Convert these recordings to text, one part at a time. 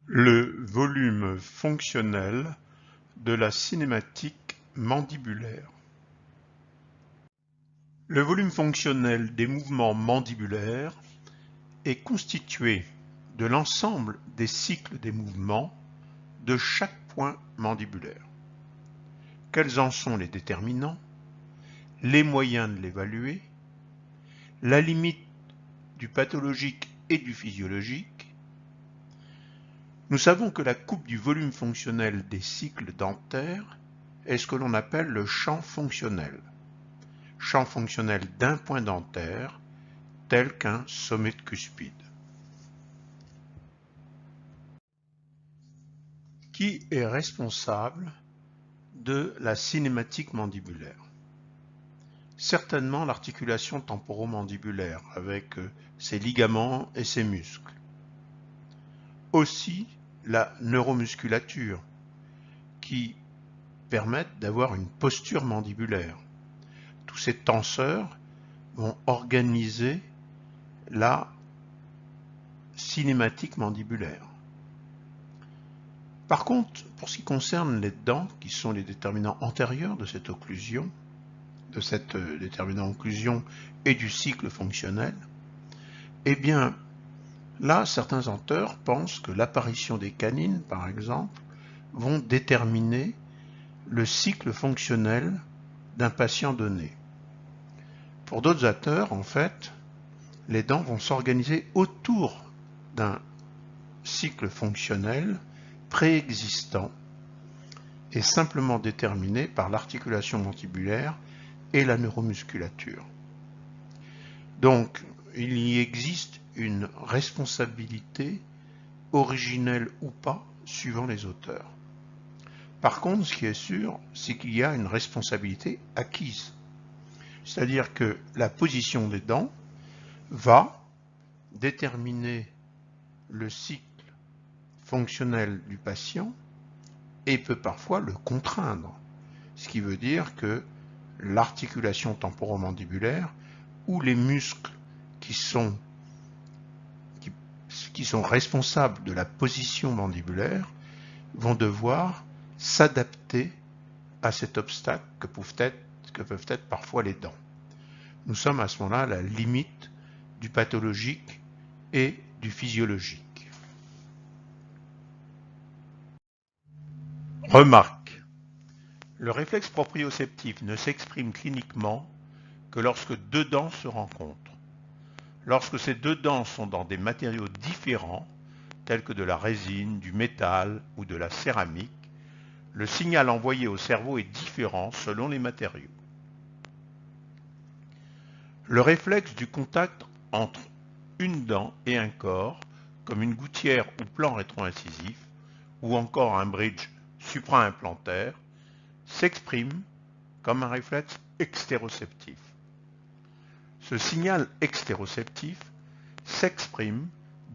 Le volume fonctionnel de la cinématique mandibulaire. Le volume fonctionnel des mouvements mandibulaires est constitué de l'ensemble des cycles des mouvements de chaque point mandibulaire. Quels en sont les déterminants, les moyens de l'évaluer, la limite du pathologique et du physiologique. Nous savons que la coupe du volume fonctionnel des cycles dentaires est ce que l'on appelle le champ fonctionnel d'un point dentaire tel qu'un sommet de cuspide. Qui est responsable de la cinématique mandibulaire? Certainement l'articulation temporomandibulaire avec ses ligaments et ses muscles. Aussi la neuromusculature qui permettent d'avoir une posture mandibulaire. Tous ces tenseurs vont organiser la cinématique mandibulaire. Par contre, pour ce qui concerne les dents, qui sont les déterminants antérieurs de cette occlusion, et du cycle fonctionnel, eh bien, là, certains auteurs pensent que l'apparition des canines, par exemple, vont déterminer le cycle fonctionnel d'un patient donné. Pour d'autres auteurs, en fait, les dents vont s'organiser autour d'un cycle fonctionnel préexistant et simplement déterminé par l'articulation mandibulaire et la neuromusculature. Donc, il y existe une responsabilité, originelle ou pas, suivant les auteurs. Par contre, ce qui est sûr, c'est qu'il y a une responsabilité acquise. C'est-à-dire que la position des dents va déterminer le cycle fonctionnel du patient et peut parfois le contraindre. Ce qui veut dire que l'articulation temporomandibulaire ou les muscles qui sont responsables de la position mandibulaire vont devoir s'adapter à cet obstacle que peuvent être parfois les dents. Nous sommes à ce moment-là à la limite du pathologique et du physiologique. Remarque. Le réflexe proprioceptif ne s'exprime cliniquement que lorsque deux dents se rencontrent. Lorsque ces deux dents sont dans des matériaux différents, tels que de la résine, du métal ou de la céramique, le signal envoyé au cerveau est différent selon les matériaux. Le réflexe du contact entre une dent et un corps, comme une gouttière ou plan rétro-incisif, ou encore un bridge supra-implantaire, s'exprime comme un réflexe extéroceptif. Ce signal extéroceptif s'exprime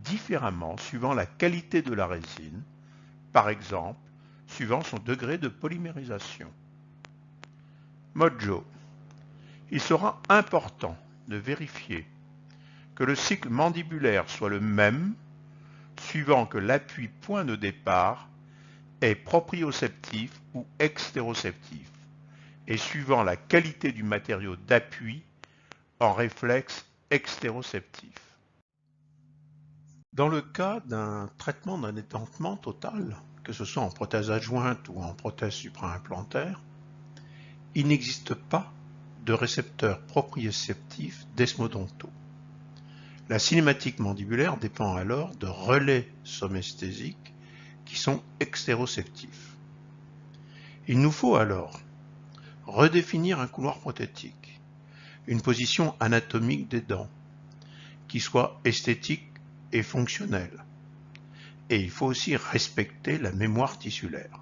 différemment suivant la qualité de la résine, par exemple, suivant son degré de polymérisation. Mojo. Il sera important de vérifier que le cycle mandibulaire soit le même suivant que l'appui point de départ est proprioceptif ou extéroceptif et suivant la qualité du matériau d'appui en réflexe extéroceptif. Dans le cas d'un traitement d'un édentement total, que ce soit en prothèse adjointe ou en prothèse supra-implantaire, il n'existe pas de récepteurs proprioceptifs desmodontaux. La cinématique mandibulaire dépend alors de relais somesthésiques qui sont extéroceptifs. Il nous faut alors redéfinir un couloir prothétique, une position anatomique des dents, qui soit esthétique et fonctionnelle. Et il faut aussi respecter la mémoire tissulaire.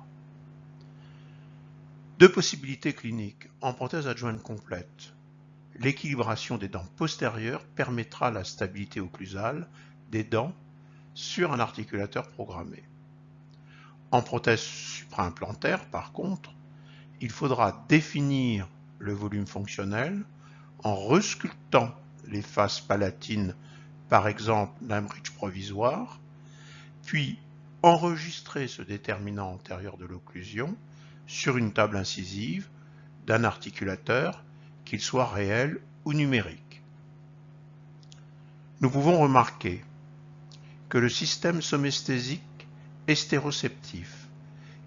Deux possibilités cliniques. En prothèse adjointe complète, l'équilibration des dents postérieures permettra la stabilité occlusale des dents sur un articulateur programmé. En prothèse supra-implantaire, par contre, il faudra définir le volume fonctionnel en resculptant les faces palatines, par exemple d'un bridge provisoire, puis enregistrer ce déterminant antérieur de l'occlusion sur une table incisive d'un articulateur, qu'il soit réel ou numérique. Nous pouvons remarquer que le système somesthésique estéroceptif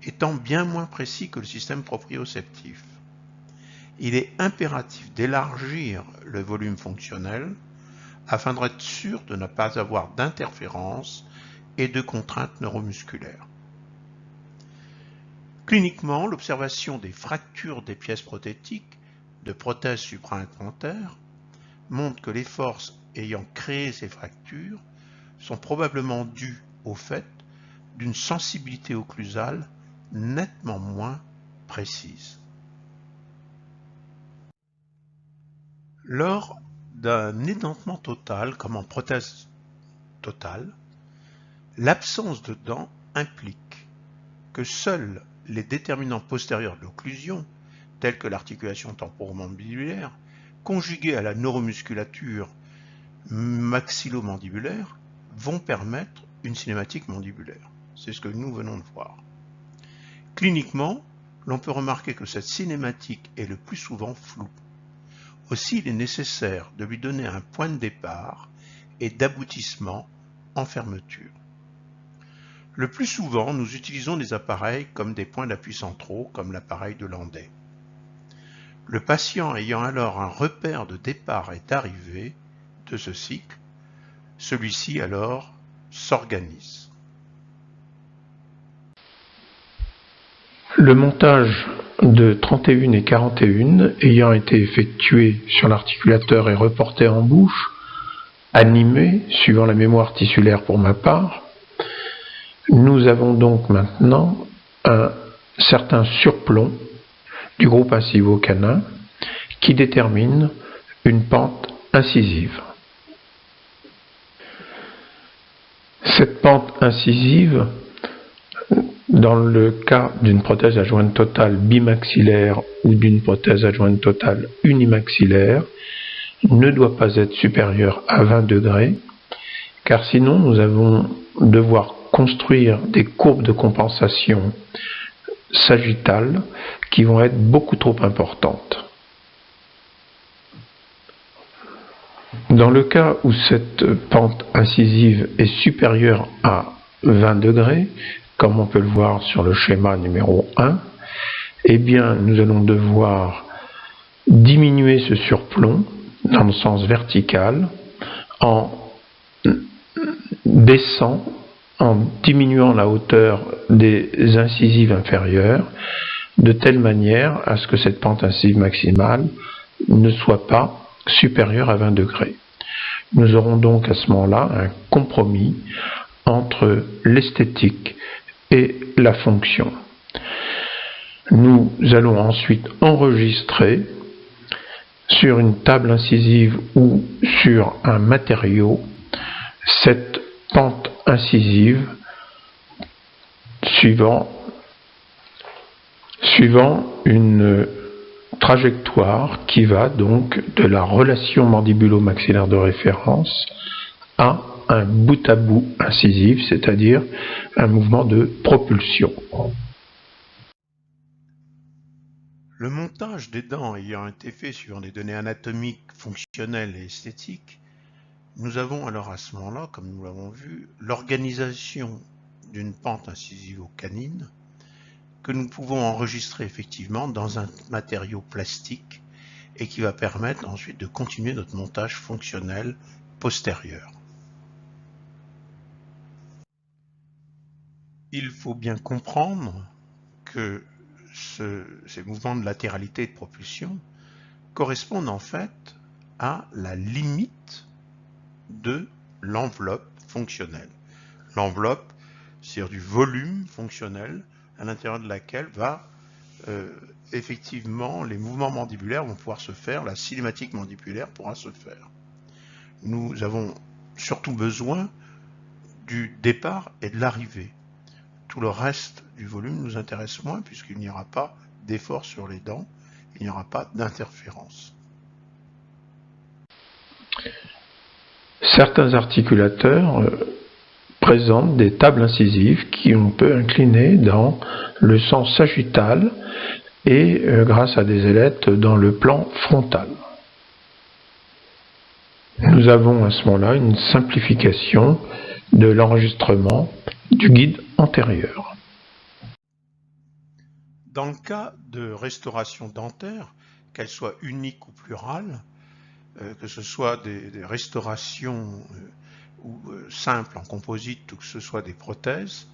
étant bien moins précis que le système proprioceptif, il est impératif d'élargir le volume fonctionnel afin d'être sûr de ne pas avoir d'interférence et de contraintes neuromusculaires. Cliniquement, l'observation des fractures des pièces prothétiques de prothèses supraimplantaires montre que les forces ayant créé ces fractures sont probablement dues au fait d'une sensibilité occlusale nettement moins précise. Lors d'un édentement total, comme en prothèse totale, l'absence de dents implique que seuls les déterminants postérieurs de l'occlusion, tels que l'articulation temporomandibulaire, conjuguée à la neuromusculature maxillomandibulaire, vont permettre une cinématique mandibulaire. C'est ce que nous venons de voir. Cliniquement, l'on peut remarquer que cette cinématique est le plus souvent floue. Aussi, il est nécessaire de lui donner un point de départ et d'aboutissement en fermeture. Le plus souvent, nous utilisons des appareils comme des points d'appui centraux, comme l'appareil de Landais. Le patient ayant alors un repère de départ et d'arrivée de ce cycle, celui-ci alors s'organise. Le montage de 31 et 41 ayant été effectué sur l'articulateur et reporté en bouche, animé, suivant la mémoire tissulaire pour ma part, nous avons donc maintenant un certain surplomb du groupe incivo-canin qui détermine une pente incisive. Cette pente incisive, dans le cas d'une prothèse adjointe totale bimaxillaire ou d'une prothèse adjointe totale unimaxillaire, ne doit pas être supérieure à 20 degrés, car sinon nous allons devoir construire des courbes de compensation sagittales qui vont être beaucoup trop importantes. Dans le cas où cette pente incisive est supérieure à 20 degrés, comme on peut le voir sur le schéma numéro 1, eh bien nous allons devoir diminuer ce surplomb dans le sens vertical en baissant, en diminuant la hauteur des incisives inférieures, de telle manière à ce que cette pente incisive maximale ne soit pas supérieure à 20 degrés. Nous aurons donc à ce moment-là un compromis entre l'esthétique et la fonction. Nous allons ensuite enregistrer sur une table incisive ou sur un matériau cette pente incisive suivant une trajectoire qui va donc de la relation mandibulo-maxillaire de référence à un bout à bout incisif, c'est-à-dire un mouvement de propulsion. Le montage des dents ayant été fait suivant des données anatomiques, fonctionnelles et esthétiques, nous avons alors à ce moment-là, comme nous l'avons vu, l'organisation d'une pente incisivo-canine que nous pouvons enregistrer effectivement dans un matériau plastique et qui va permettre ensuite de continuer notre montage fonctionnel postérieur. Il faut bien comprendre que ces mouvements de latéralité et de propulsion correspondent en fait à la limite de l'enveloppe fonctionnelle. L'enveloppe, c'est-à-dire du volume fonctionnel à l'intérieur de laquelle effectivement les mouvements mandibulaires vont pouvoir se faire, la cinématique mandibulaire pourra se faire. Nous avons surtout besoin du départ et de l'arrivée. Tout le reste du volume nous intéresse moins puisqu'il n'y aura pas d'effort sur les dents, il n'y aura pas d'interférence. Certains articulateurs présentent des tables incisives qu'on peut incliner dans le sens sagittal et grâce à des ailettes dans le plan frontal. Nous avons à ce moment-là une simplification de l'enregistrement du guide antérieur. Dans le cas de restauration dentaire, qu'elle soit unique ou plurale, que ce soit des restaurations simples en composite ou que ce soit des prothèses,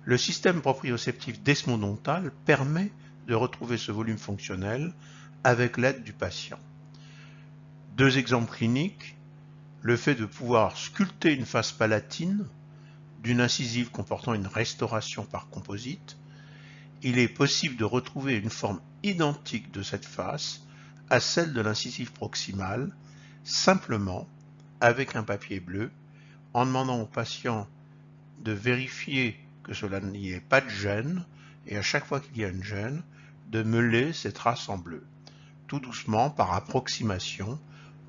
le système proprioceptif desmodontal permet de retrouver ce volume fonctionnel avec l'aide du patient. Deux exemples cliniques, le fait de pouvoir sculpter une face palatine d'une incisive comportant une restauration par composite, il est possible de retrouver une forme identique de cette face à celle de l'incisive proximale, simplement avec un papier bleu, en demandant au patient de vérifier que cela n'y ait pas de gêne, et à chaque fois qu'il y a une gêne, de meuler ces traces en bleu. Tout doucement, par approximation,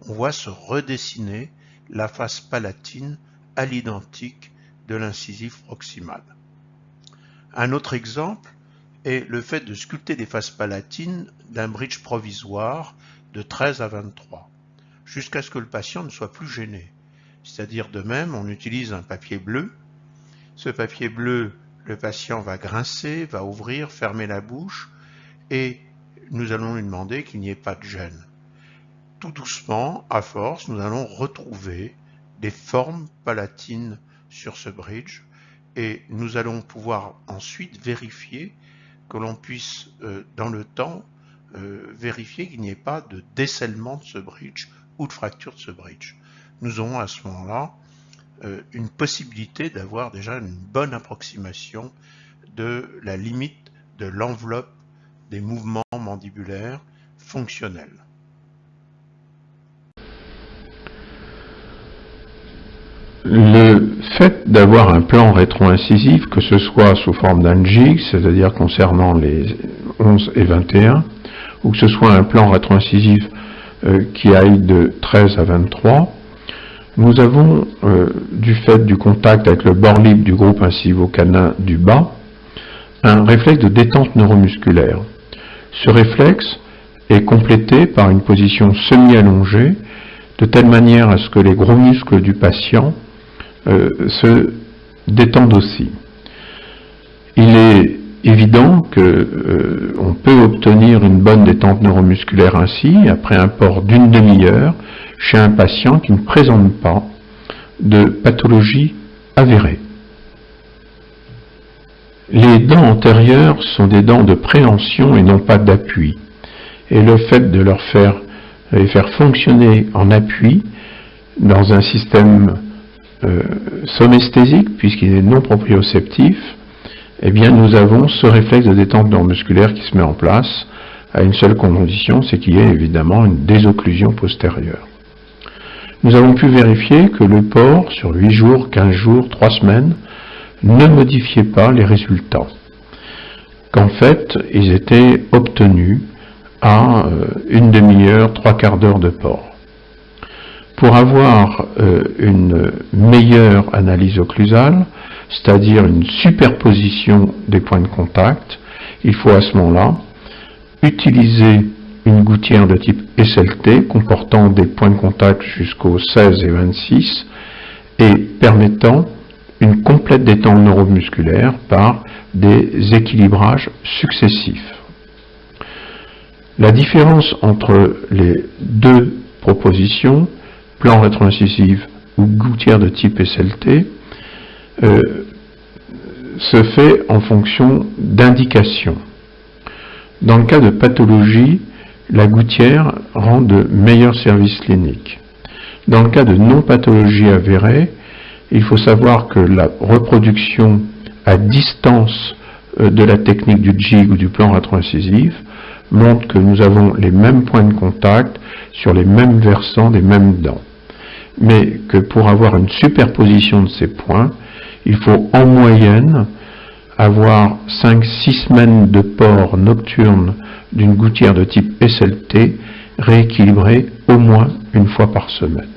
on voit se redessiner la face palatine à l'identique de l'incisive proximale. Un autre exemple est le fait de sculpter des faces palatines d'un bridge provisoire de 13 à 23, jusqu'à ce que le patient ne soit plus gêné. C'est-à-dire de même, on utilise un papier bleu. Ce papier bleu, le patient va grincer, va ouvrir, fermer la bouche, et nous allons lui demander qu'il n'y ait pas de gêne. Tout doucement, à force, nous allons retrouver des formes palatines sur ce bridge, et nous allons pouvoir ensuite vérifier que l'on puisse, dans le temps, vérifier qu'il n'y ait pas de décèlement de ce bridge ou de fracture de ce bridge. Nous aurons à ce moment-là une possibilité d'avoir déjà une bonne approximation de la limite de l'enveloppe des mouvements mandibulaires fonctionnels. Le fait d'avoir un plan rétro-incisif, que ce soit sous forme d'un jig, c'est-à-dire concernant les 11 et 21, ou que ce soit un plan rétro-incisif qui aille de 13 à 23, nous avons, du fait du contact avec le bord libre du groupe incisivo-canin du bas, un réflexe de détente neuromusculaire. Ce réflexe est complété par une position semi-allongée, de telle manière à ce que les gros muscles du patient se détendent aussi. Il est évident qu'on peut obtenir une bonne détente neuromusculaire ainsi, après un port d'une demi-heure, chez un patient qui ne présente pas de pathologie avérée. Les dents antérieures sont des dents de préhension et non pas d'appui. Et le fait de les faire fonctionner en appui dans un système somesthésique, puisqu'il est non proprioceptif, eh bien nous avons ce réflexe de détente neuromusculaire qui se met en place à une seule condition, c'est qu'il y ait évidemment une désocclusion postérieure. Nous avons pu vérifier que le port, sur 8 jours, 15 jours, 3 semaines, ne modifiait pas les résultats. Qu'en fait, ils étaient obtenus à une demi-heure, 3/4 d'heure de port. Pour avoir une meilleure analyse occlusale, c'est-à-dire une superposition des points de contact, il faut à ce moment-là utiliser une gouttière de type SLT comportant des points de contact jusqu'aux 16 et 26 et permettant une complète détente neuromusculaire par des équilibrages successifs. La différence entre les deux propositions, plan rétro-incisif ou gouttière de type SLT, se fait en fonction d'indications. Dans le cas de pathologie, la gouttière rend de meilleurs services cliniques. Dans le cas de non-pathologie avérée, il faut savoir que la reproduction à distance de la technique du jig ou du plan rétro-incisif montre que nous avons les mêmes points de contact sur les mêmes versants des mêmes dents. Mais que pour avoir une superposition de ces points, il faut en moyenne avoir 5-6 semaines de port nocturne d'une gouttière de type SLT rééquilibrée au moins une fois par semaine.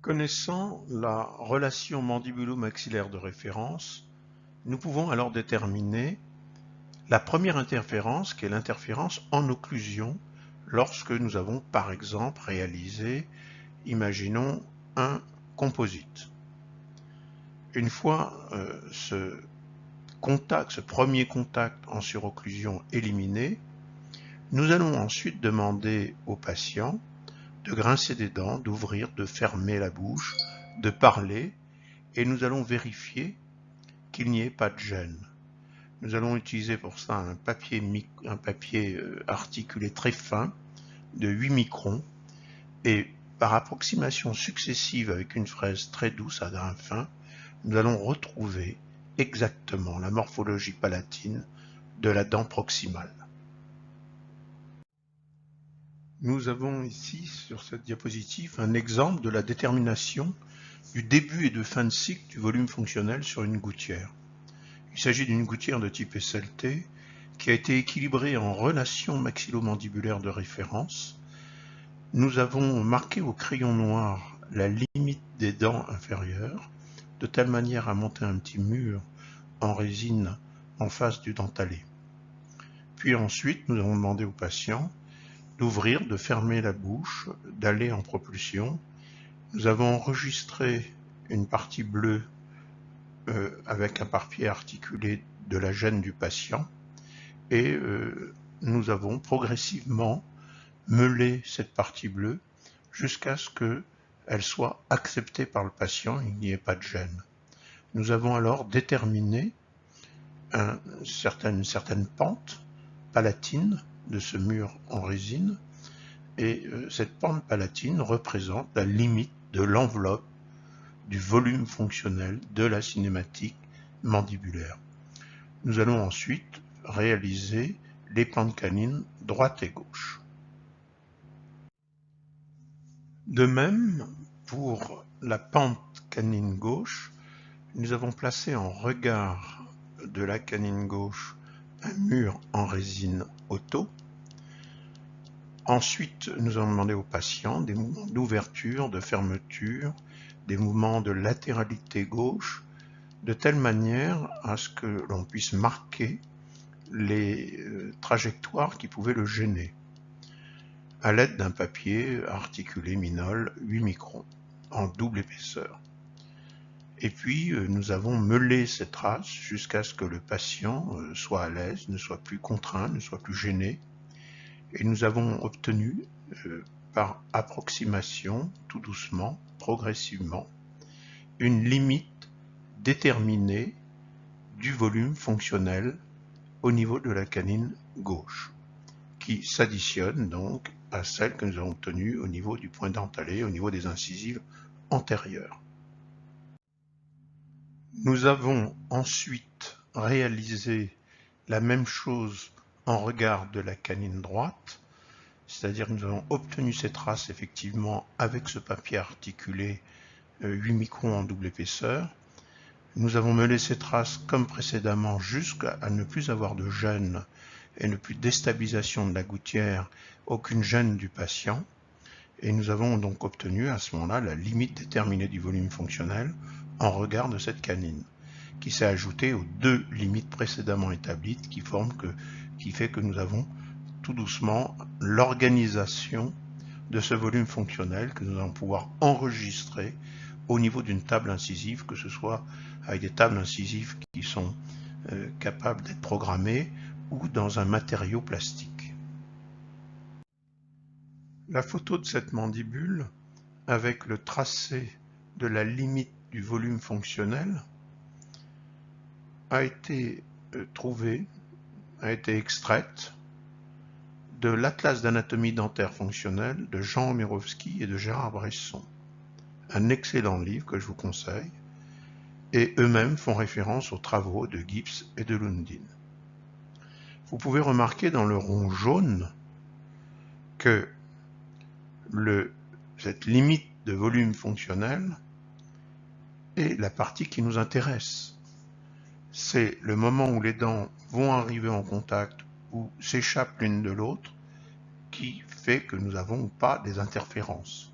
Connaissant la relation mandibulo-maxillaire de référence, nous pouvons alors déterminer la première interférence, qui est l'interférence en occlusion, lorsque nous avons par exemple réalisé, imaginons, un composite. Une fois ce premier contact en surocclusion éliminé, nous allons ensuite demander au patient de grincer des dents, d'ouvrir, de fermer la bouche, de parler, et nous allons vérifier qu'il n'y ait pas de gêne. Nous allons utiliser pour ça un papier articulé très fin de 8 microns, et par approximation successive avec une fraise très douce à grain fin, nous allons retrouver exactement la morphologie palatine de la dent proximale. Nous avons ici sur cette diapositive un exemple de la détermination du début et de fin de cycle du volume fonctionnel sur une gouttière. Il s'agit d'une gouttière de type SLT qui a été équilibrée en relation maxillo-mandibulaire de référence. Nous avons marqué au crayon noir la limite des dents inférieures, de telle manière à monter un petit mur en résine en face du dentelé. Puis ensuite, nous avons demandé au patient d'ouvrir, de fermer la bouche, d'aller en propulsion. Nous avons enregistré une partie bleue avec un papier articulé de la gêne du patient et nous avons progressivement meulé cette partie bleue jusqu'à ce qu'elle soit acceptée par le patient, il n'y ait pas de gêne. Nous avons alors déterminé une certaine pente palatine de ce mur en résine, et cette pente palatine représente la limite de l'enveloppe du volume fonctionnel de la cinématique mandibulaire. Nous allons ensuite réaliser les pentes canines droite et gauche. De même, pour la pente canine gauche, nous avons placé en regard de la canine gauche un mur en résine auto. Ensuite, nous avons demandé au patient des mouvements d'ouverture, de fermeture, des mouvements de latéralité gauche, de telle manière à ce que l'on puisse marquer les trajectoires qui pouvaient le gêner, à l'aide d'un papier articulé Minol 8 microns, en double épaisseur. Et puis, nous avons meulé ces traces jusqu'à ce que le patient soit à l'aise, ne soit plus contraint, ne soit plus gêné. Et nous avons obtenu, par approximation, tout doucement, progressivement, une limite déterminée du volume fonctionnel au niveau de la canine gauche, qui s'additionne donc à celle que nous avons obtenue au niveau du point dentelé, au niveau des incisives antérieures. Nous avons ensuite réalisé la même chose en regard de la canine droite, c'est-à-dire que nous avons obtenu ces traces effectivement avec ce papier articulé 8 microns en double épaisseur. Nous avons meulé ces traces comme précédemment jusqu'à ne plus avoir de gêne et ne plus de déstabilisation de la gouttière, aucune gêne du patient. Et nous avons donc obtenu à ce moment-là la limite déterminée du volume fonctionnel en regard de cette canine, qui s'est ajoutée aux deux limites précédemment établies, qui fait que nous avons tout doucement l'organisation de ce volume fonctionnel que nous allons pouvoir enregistrer au niveau d'une table incisive, que ce soit avec des tables incisives qui sont capables d'être programmées ou dans un matériau plastique. La photo de cette mandibule, avec le tracé de la limite du volume fonctionnel, a été extraite de l'Atlas d'anatomie dentaire fonctionnelle de Jean Omerovski et de Gérard Bresson. Un excellent livre que je vous conseille, et eux-mêmes font référence aux travaux de Gibbs et de Lundin. Vous pouvez remarquer dans le rond jaune que cette limite de volume fonctionnel est la partie qui nous intéresse. C'est le moment où les dents vont arriver en contact ou s'échappent l'une de l'autre qui fait que nous avons ou pas des interférences.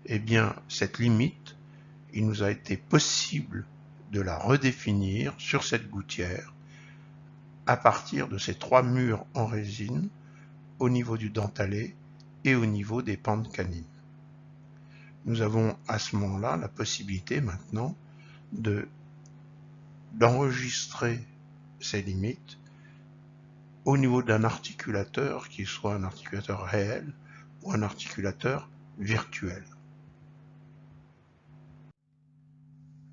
eh bien, cette limite, il nous a été possible de la redéfinir sur cette gouttière à partir de ces 3 murs en résine au niveau du dentelé et au niveau des pentes canines. Nous avons à ce moment-là la possibilité maintenant d'enregistrer ces limites au niveau d'un articulateur, qui soit un articulateur réel ou un articulateur virtuel.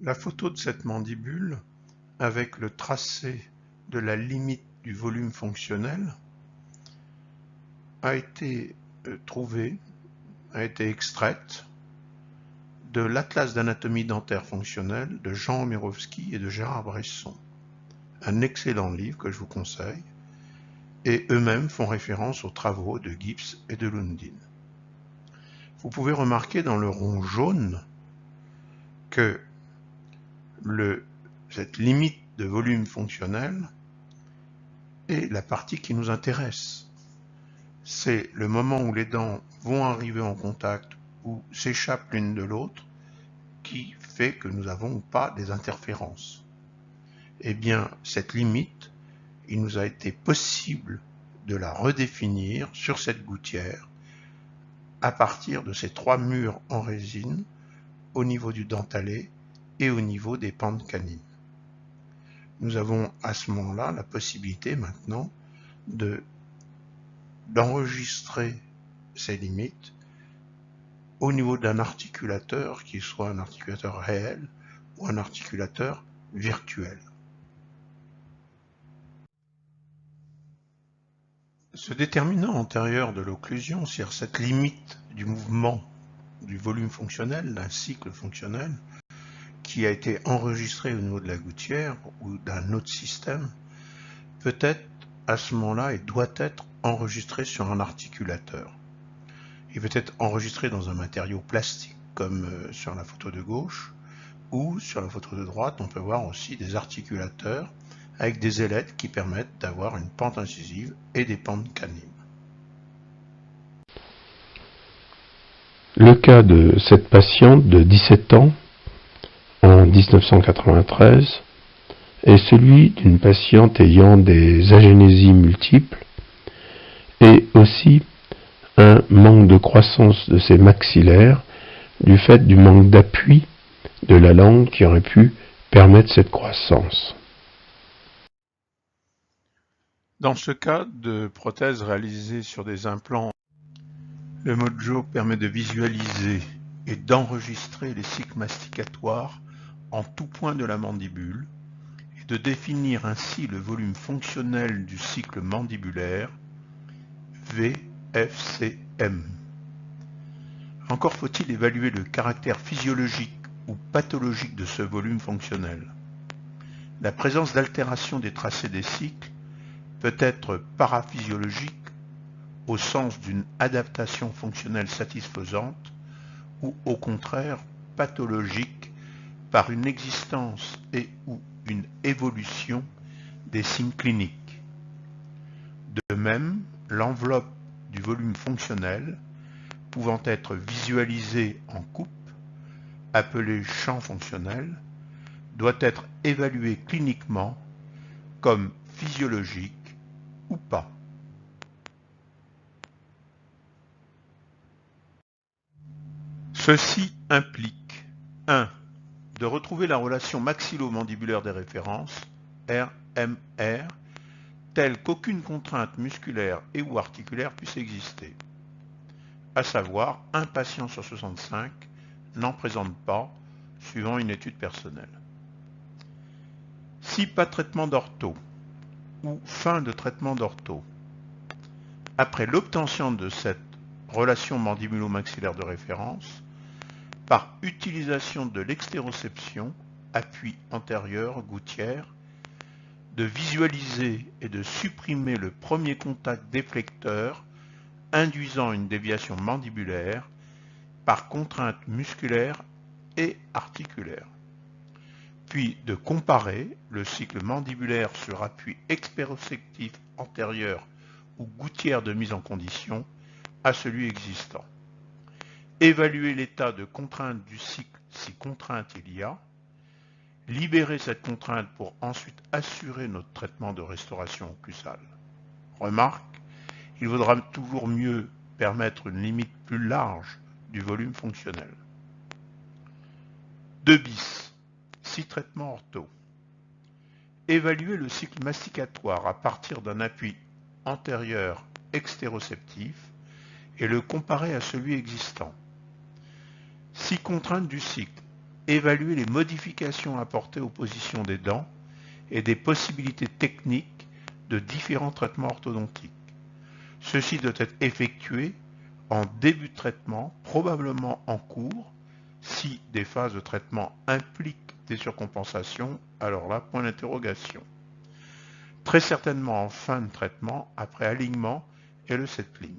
La photo de cette mandibule, avec le tracé de la limite du volume fonctionnel, a été extraite de l'Atlas d'anatomie dentaire fonctionnelle de Jean Omirovski et de Gérard Bresson. Un excellent livre que je vous conseille, et eux-mêmes font référence aux travaux de Gibbs et de Lundin. Vous pouvez remarquer dans le rond jaune que cette limite de volume fonctionnel est la partie qui nous intéresse. C'est le moment où les dents vont arriver en contact ou s'échappent l'une de l'autre qui fait que nous n'avons pas des interférences. Eh bien, cette limite, il nous a été possible de la redéfinir sur cette gouttière à partir de ces 3 murs en résine au niveau du dentelé et au niveau des pentes canines. Nous avons à ce moment-là la possibilité maintenant d'enregistrer ces limites au niveau d'un articulateur, qui soit un articulateur réel ou un articulateur virtuel. Ce déterminant antérieur de l'occlusion, c'est-à-dire cette limite du mouvement du volume fonctionnel, d'un cycle fonctionnel, qui a été enregistré au niveau de la gouttière ou d'un autre système, peut être à ce moment-là et doit être enregistré sur un articulateur. Il peut être enregistré dans un matériau plastique, comme sur la photo de gauche, ou sur la photo de droite, on peut voir aussi des articulateurs avec des ailettes qui permettent d'avoir une pente incisive et des pentes canines. Le cas de cette patiente de 17 ans en 1993 est celui d'une patiente ayant des agénésies multiples et aussi un manque de croissance de ses maxillaires du fait du manque d'appui de la langue qui aurait pu permettre cette croissance. Dans ce cas de prothèse réalisée sur des implants, le Mojo permet de visualiser et d'enregistrer les cycles masticatoires en tout point de la mandibule et de définir ainsi le volume fonctionnel du cycle mandibulaire VFCM. Encore faut-il évaluer le caractère physiologique ou pathologique de ce volume fonctionnel. La présence d'altération des tracés des cycles peut être paraphysiologique au sens d'une adaptation fonctionnelle satisfaisante ou au contraire pathologique par une existence et ou une évolution des signes cliniques. De même, l'enveloppe du volume fonctionnel pouvant être visualisée en coupe, appelée champ fonctionnel, doit être évaluée cliniquement comme physiologique ou pas. Ceci implique 1. De retrouver la relation maxillo-mandibulaire des références, RMR, telle qu'aucune contrainte musculaire et ou articulaire puisse exister. À savoir, un patient sur 65 n'en présente pas, suivant une étude personnelle. Si pas de traitement d'ortho ou fin de traitement d'ortho, après l'obtention de cette relation mandibulo-maxillaire de référence, par utilisation de l'extéroception, appui antérieur, gouttière, de visualiser et de supprimer le premier contact déflecteur induisant une déviation mandibulaire par contrainte musculaire et articulaire. Puis de comparer le cycle mandibulaire sur appui extéroceptif antérieur ou gouttière de mise en condition à celui existant. évaluer l'état de contrainte du cycle si contrainte il y a, libérer cette contrainte pour ensuite assurer notre traitement de restauration occlusale. Remarque, il vaudra toujours mieux permettre une limite plus large du volume fonctionnel. 2 bis. 6 traitements ortho. Évaluer le cycle masticatoire à partir d'un appui antérieur extéroceptif et le comparer à celui existant. 6 contraintes du cycle. Évaluer les modifications apportées aux positions des dents et des possibilités techniques de différents traitements orthodontiques. Ceci doit être effectué en début de traitement, probablement en cours. Si des phases de traitement impliquent des surcompensations, alors là, point d'interrogation. Très certainement en fin de traitement, après alignement et le settling.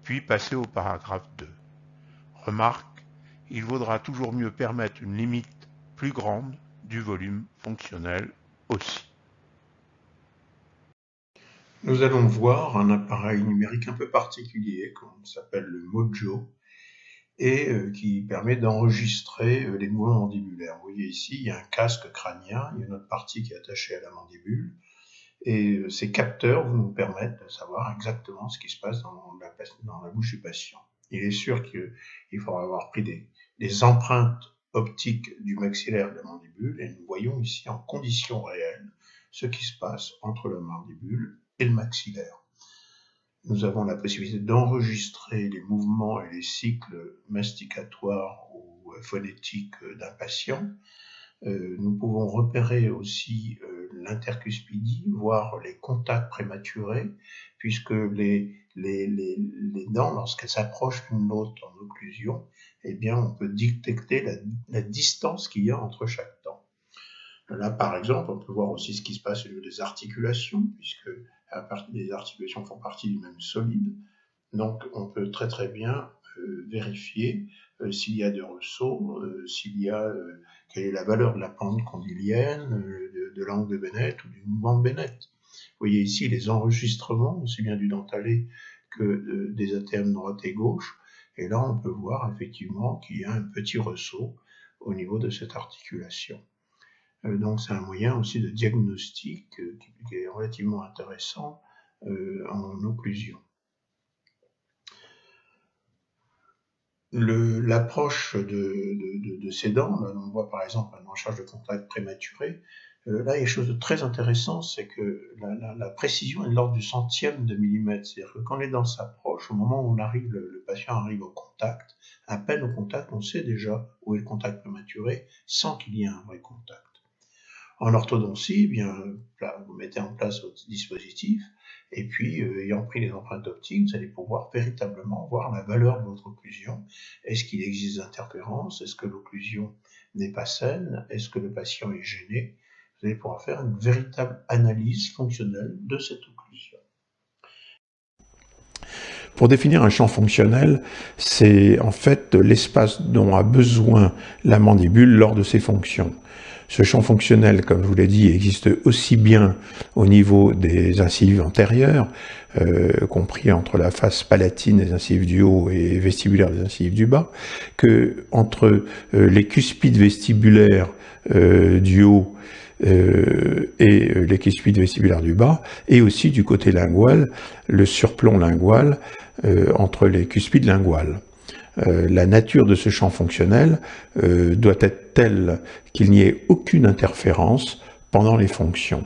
Puis passer au paragraphe 2. Remarque, il vaudra toujours mieux permettre une limite plus grande du volume fonctionnel aussi. Nous allons voir un appareil numérique un peu particulier, qu'on s'appelle le Mojo, et qui permet d'enregistrer les mouvements mandibulaires. Vous voyez ici, il y a un casque crânien, il y a une autre partie qui est attachée à la mandibule, et ces capteurs nous permettent de savoir exactement ce qui se passe dans la bouche du patient. Il est sûr qu'il faudra avoir pris des empreintes optiques du maxillaire de la mandibule, et nous voyons ici en conditions réelles ce qui se passe entre la mandibule et le maxillaire. Nous avons la possibilité d'enregistrer les mouvements et les cycles masticatoires ou phonétiques d'un patient. Nous pouvons repérer aussi l'intercuspidie, voire les contacts prématurés, puisque les dents, lorsqu'elles s'approchent l'une l'autre en occlusion, eh bien, on peut détecter la distance qu'il y a entre chaque dent. Là, par exemple, on peut voir aussi ce qui se passe au niveau des articulations, puisque les articulations font partie du même solide. Donc, on peut très très bien vérifier s'il y a des ressauts, quelle est la valeur de la pente condylienne, de l'angle de Bennett ou du mouvement de Bennett. Vous voyez ici les enregistrements, aussi bien du dentalé que des ATM droite et gauche. Et là, on peut voir effectivement qu'il y a un petit ressaut au niveau de cette articulation. Donc c'est un moyen aussi de diagnostic qui est relativement intéressant en occlusion. L'approche de ces dents, là, on voit par exemple un charge de contact prématuré. Là, il y a quelque chose de très intéressant, c'est que la précision est de l'ordre du centième de millimètre. C'est-à-dire que quand les dents s'approchent, au moment où le patient arrive au contact, à peine au contact, on sait déjà où est le contact prématuré sans qu'il y ait un vrai contact. En orthodontie, eh bien, là, vous mettez en place votre dispositif et puis, ayant pris les empreintes optiques, vous allez pouvoir véritablement voir la valeur de votre occlusion. Est-ce qu'il existe des interférences? Est-ce que l'occlusion n'est pas saine? Est-ce que le patient est gêné? Vous allez pouvoir faire une véritable analyse fonctionnelle de cette occlusion. Pour définir un champ fonctionnel, c'est en fait l'espace dont a besoin la mandibule lors de ses fonctions. Ce champ fonctionnel, comme je vous l'ai dit, existe aussi bien au niveau des incisives antérieures, compris entre la face palatine des incisives du haut et vestibulaire des incisives du bas, que entre les cuspides vestibulaires du haut et les cuspides vestibulaires du bas, et aussi du côté lingual, le surplomb lingual entre les cuspides linguales. La nature de ce champ fonctionnel doit être telle qu'il n'y ait aucune interférence pendant les fonctions,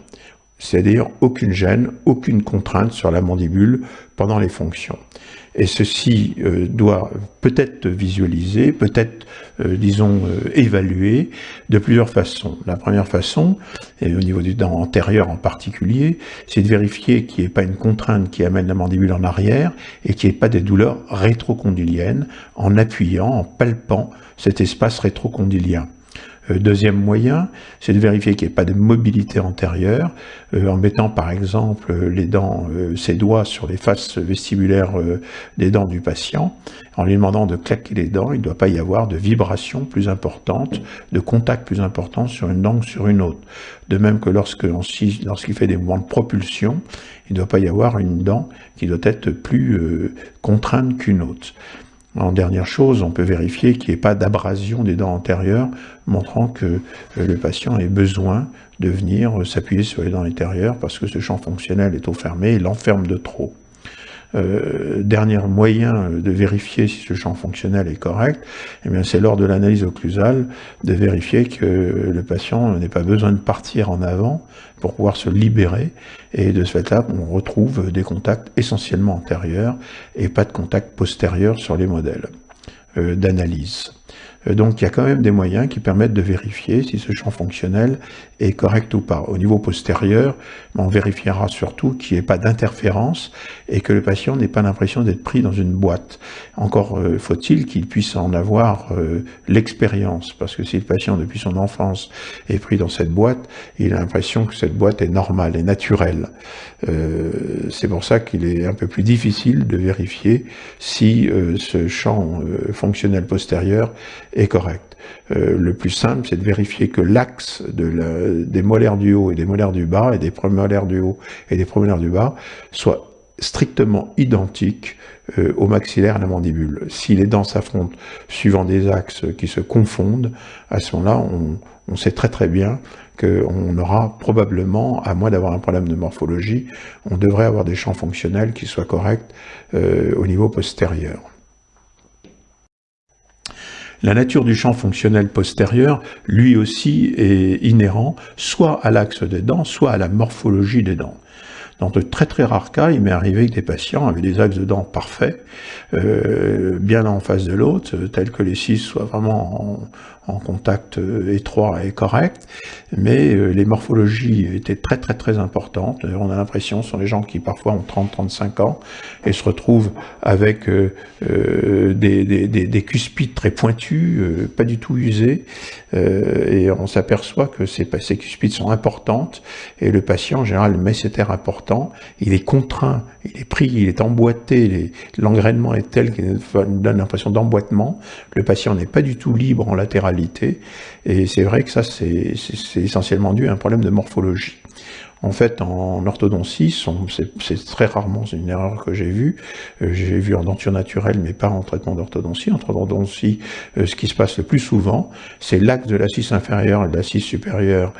c'est-à-dire aucune gêne, aucune contrainte sur la mandibule pendant les fonctions. Et ceci doit peut-être visualiser, peut-être, disons, évaluer de plusieurs façons. La première façon, et au niveau du dent antérieur en particulier, c'est de vérifier qu'il n'y ait pas une contrainte qui amène la mandibule en arrière et qu'il n'y ait pas des douleurs rétrocondyliennes en appuyant, en palpant cet espace rétrocondylien. Deuxième moyen, c'est de vérifier qu'il n'y ait pas de mobilité antérieure, en mettant par exemple les dents, ses doigts sur les faces vestibulaires des dents du patient, en lui demandant de claquer les dents. Il ne doit pas y avoir de vibration plus importante, de contact plus important sur une dent que sur une autre. De même que lorsqu'il fait des mouvements de propulsion, il ne doit pas y avoir une dent qui doit être plus contrainte qu'une autre. En dernière chose, on peut vérifier qu'il n'y ait pas d'abrasion des dents antérieures, montrant que le patient ait besoin de venir s'appuyer sur les dents antérieures parce que ce champ fonctionnel est trop fermé et l'enferme de trop. Dernier moyen de vérifier si ce champ fonctionnel est correct, eh bien c'est lors de l'analyse occlusale de vérifier que le patient n'ait pas besoin de partir en avant pour pouvoir se libérer, et de ce fait-là, on retrouve des contacts essentiellement antérieurs et pas de contact postérieur sur les modèles d'analyse. Donc il y a quand même des moyens qui permettent de vérifier si ce champ fonctionnel est correct ou pas. Au niveau postérieur, on vérifiera surtout qu'il n'y ait pas d'interférence et que le patient n'ait pas l'impression d'être pris dans une boîte. Encore faut-il qu'il puisse en avoir l'expérience, parce que si le patient depuis son enfance est pris dans cette boîte, il a l'impression que cette boîte est normale et naturelle. C'est pour ça qu'il est un peu plus difficile de vérifier si ce champ fonctionnel postérieur est correct. Le plus simple, c'est de vérifier que l'axe des molaires du haut et des molaires du bas, et des prémolaires du haut et des prémolaires du bas, soit strictement identique au maxillaire et à la mandibule. Si les dents s'affrontent suivant des axes qui se confondent, à ce moment-là, on sait très très bien qu'on aura probablement, à moins d'avoir un problème de morphologie, on devrait avoir des champs fonctionnels qui soient corrects au niveau postérieur. La nature du champ fonctionnel postérieur, lui aussi, est inhérent soit à l'axe des dents, soit à la morphologie des dents. Dans de très très rares cas, il m'est arrivé que des patients avaient des axes de dents parfaits, bien l'un en face de l'autre, tels que les 6 soient vraiment en contact étroit et correct, mais les morphologies étaient très très très importantes. On a l'impression, ce sont des gens qui parfois ont 30-35 ans et se retrouvent avec des cuspides très pointus, pas du tout usés, et on s'aperçoit que ces cuspides sont importantes, et le patient en général met cet air important, il est contraint, il est pris, il est emboîté, l'engrainement est tel qu'il nous donne l'impression d'emboîtement, le patient n'est pas du tout libre en latéralité, et c'est vrai que ça c'est essentiellement dû à un problème de morphologie. En fait, en orthodontie, c'est très rarement une erreur que j'ai vue en denture naturelle, mais pas en traitement d'orthodontie. En orthodontie, ce qui se passe le plus souvent, c'est l'axe de la 6 inférieure et de la 6 supérieure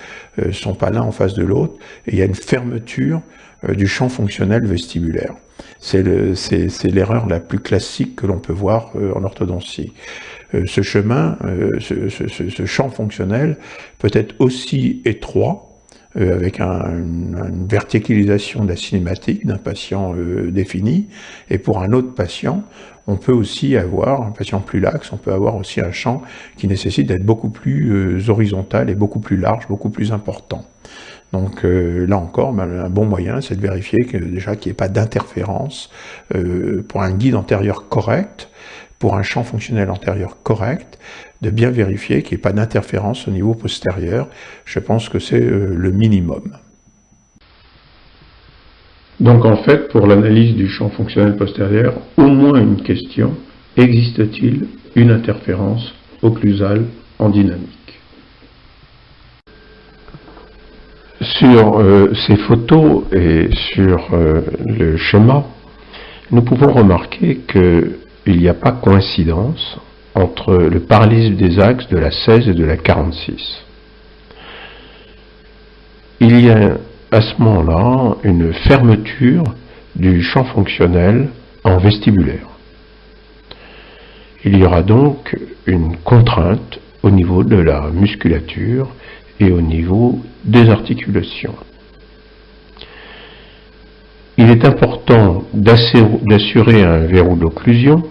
sont pas l'un en face de l'autre, et il y a une fermeture du champ fonctionnel vestibulaire. C'est l'erreur la plus classique que l'on peut voir en orthodontie. Ce chemin, ce champ fonctionnel peut être aussi étroit, avec une verticalisation de la cinématique d'un patient défini, et pour un autre patient, on peut aussi avoir, un patient plus laxe, on peut avoir aussi un champ qui nécessite d'être beaucoup plus horizontal et beaucoup plus large, beaucoup plus important. Donc là encore, un bon moyen, c'est de vérifier déjà qu'il n'y ait pas d'interférence pour un guide antérieur correct, pour un champ fonctionnel antérieur correct, de bien vérifier qu'il n'y ait pas d'interférence au niveau postérieur. Je pense que c'est le minimum. Donc en fait, pour l'analyse du champ fonctionnel postérieur, au moins une question: existe-t-il une interférence occlusale en dynamique? Sur ces photos et sur le schéma, nous pouvons remarquer qu'il n'y a pas coïncidence entre le parallélisme des axes de la 16 et de la 46. Il y a à ce moment-là une fermeture du champ fonctionnel en vestibulaire. Il y aura donc une contrainte au niveau de la musculature et au niveau des articulations. Il est important d'assurer un verrou d'occlusion,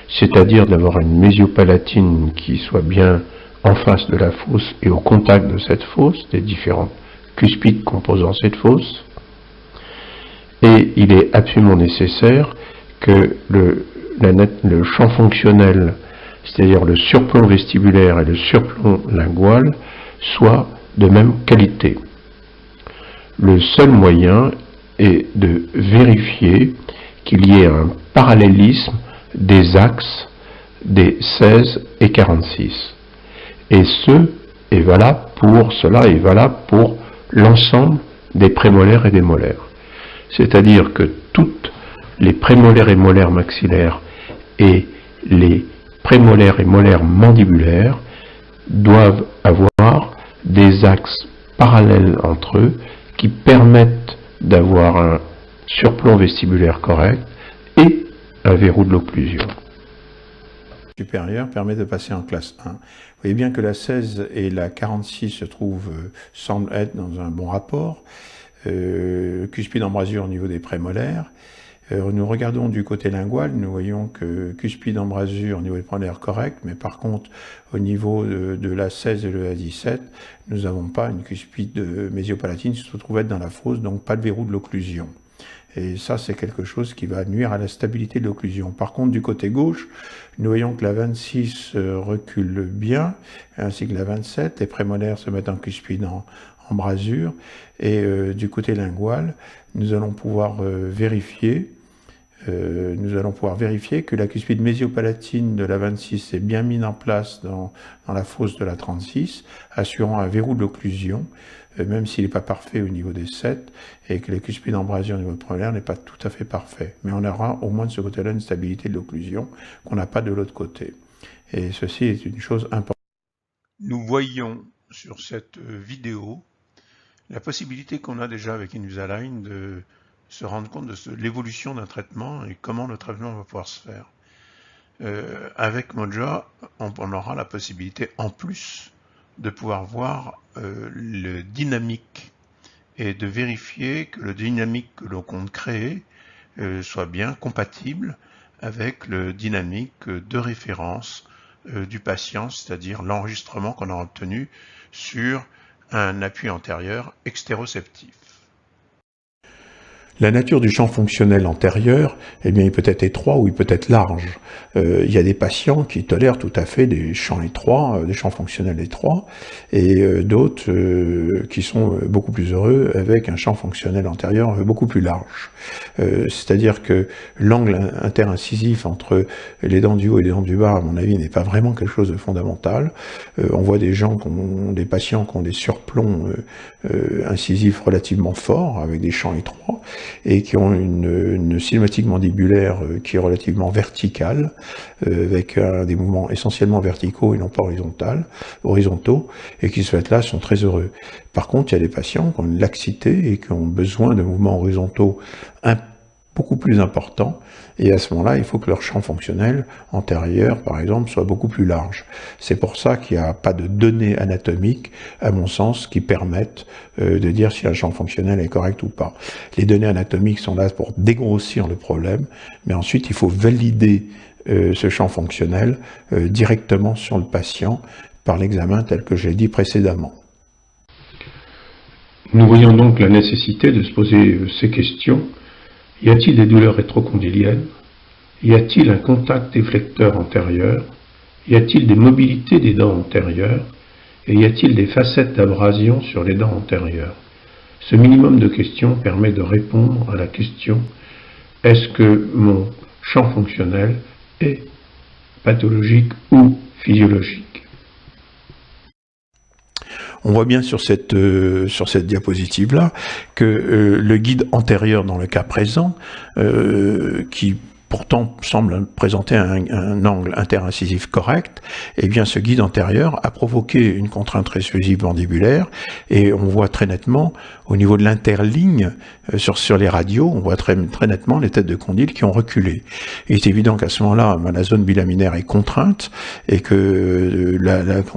c'est-à-dire d'avoir une mésio-palatine qui soit bien en face de la fosse et au contact de cette fosse, des différentes cuspides composant cette fosse. Et il est absolument nécessaire que le champ fonctionnel, c'est-à-dire le surplomb vestibulaire et le surplomb lingual, soient de même qualité. Le seul moyen est de vérifier qu'il y ait un parallélisme des axes des 16 et 46. Et cela est valable pour l'ensemble des prémolaires et des molaires. C'est-à-dire que toutes les prémolaires et molaires maxillaires et les prémolaires et molaires mandibulaires doivent avoir des axes parallèles entre eux qui permettent d'avoir un surplomb vestibulaire correct et un verrou de l'occlusion. Supérieur permet de passer en classe 1. Vous voyez bien que la 16 et la 46 semblent être dans un bon rapport. Cuspide embrasure au niveau des prémolaires. Nous regardons du côté lingual, nous voyons que cuspide embrasure au niveau des prémolaires correct, mais par contre au niveau de la 16 et de la 17, nous n'avons pas une cuspide mésiopalatine qui se trouve être dans la fosse, donc pas de verrou de l'occlusion. Et ça, c'est quelque chose qui va nuire à la stabilité de l'occlusion. Par contre, du côté gauche, nous voyons que la 26 recule bien, ainsi que la 27. Les prémolaires se mettent en cuspide embrasure. Et du côté lingual, nous allons pouvoir vérifier que la cuspide mésiopalatine de la 26 est bien mise en place dans la fosse de la 36, assurant un verrou de l'occlusion, même s'il n'est pas parfait au niveau des 7, et que la cuspide embrasure au niveau prémolaire n'est pas tout à fait parfait. Mais on aura au moins de ce côté-là une stabilité de l'occlusion qu'on n'a pas de l'autre côté. Et ceci est une chose importante. Nous voyons sur cette vidéo la possibilité qu'on a déjà avec Invisalign de se rendre compte de l'évolution d'un traitement et comment le traitement va pouvoir se faire. Avec Mojo, on aura la possibilité en plus de pouvoir voir le dynamique et de vérifier que le dynamique que l'on compte créer soit bien compatible avec le dynamique de référence du patient, c'est-à-dire l'enregistrement qu'on a obtenu sur un appui antérieur extéroceptif. La nature du champ fonctionnel antérieur, eh bien, il peut être étroit ou il peut être large. Il y a des patients qui tolèrent tout à fait des champs étroits, des champs fonctionnels étroits, et d'autres qui sont beaucoup plus heureux avec un champ fonctionnel antérieur beaucoup plus large. C'est-à-dire que l'angle interincisif entre les dents du haut et les dents du bas, à mon avis, n'est pas vraiment quelque chose de fondamental. On voit des patients qui ont des surplombs incisifs relativement forts, avec des champs étroits, et qui ont une cinématique mandibulaire qui est relativement verticale, avec des mouvements essentiellement verticaux et non pas horizontaux, et qui, ce fait-là, sont très heureux. Par contre, il y a des patients qui ont une laxité et qui ont besoin de mouvements horizontaux beaucoup plus importants, et à ce moment-là, il faut que leur champ fonctionnel antérieur, par exemple, soit beaucoup plus large. C'est pour ça qu'il n'y a pas de données anatomiques, à mon sens, qui permettent de dire si un champ fonctionnel est correct ou pas. Les données anatomiques sont là pour dégrossir le problème, mais ensuite, il faut valider ce champ fonctionnel directement sur le patient par l'examen tel que j'ai dit précédemment. Nous voyons donc la nécessité de se poser ces questions. Y a-t-il des douleurs rétrocondyliennes? Y a-t-il un contact déflecteur antérieur? Y a-t-il des mobilités des dents antérieures? Et y a-t-il des facettes d'abrasion sur les dents antérieures? Ce minimum de questions permet de répondre à la question: est-ce que mon champ fonctionnel est pathologique ou physiologique? On voit bien sur cette diapositive-là que le guide antérieur dans le cas présent, qui pourtant semble présenter un angle interincisif correct, eh bien ce guide antérieur a provoqué une contrainte rétrusive mandibulaire, et on voit très nettement au niveau de l'interligne sur les radios, on voit très nettement les têtes de condyles qui ont reculé. Il est évident qu'à ce moment-là, la zone bilaminaire est contrainte, et que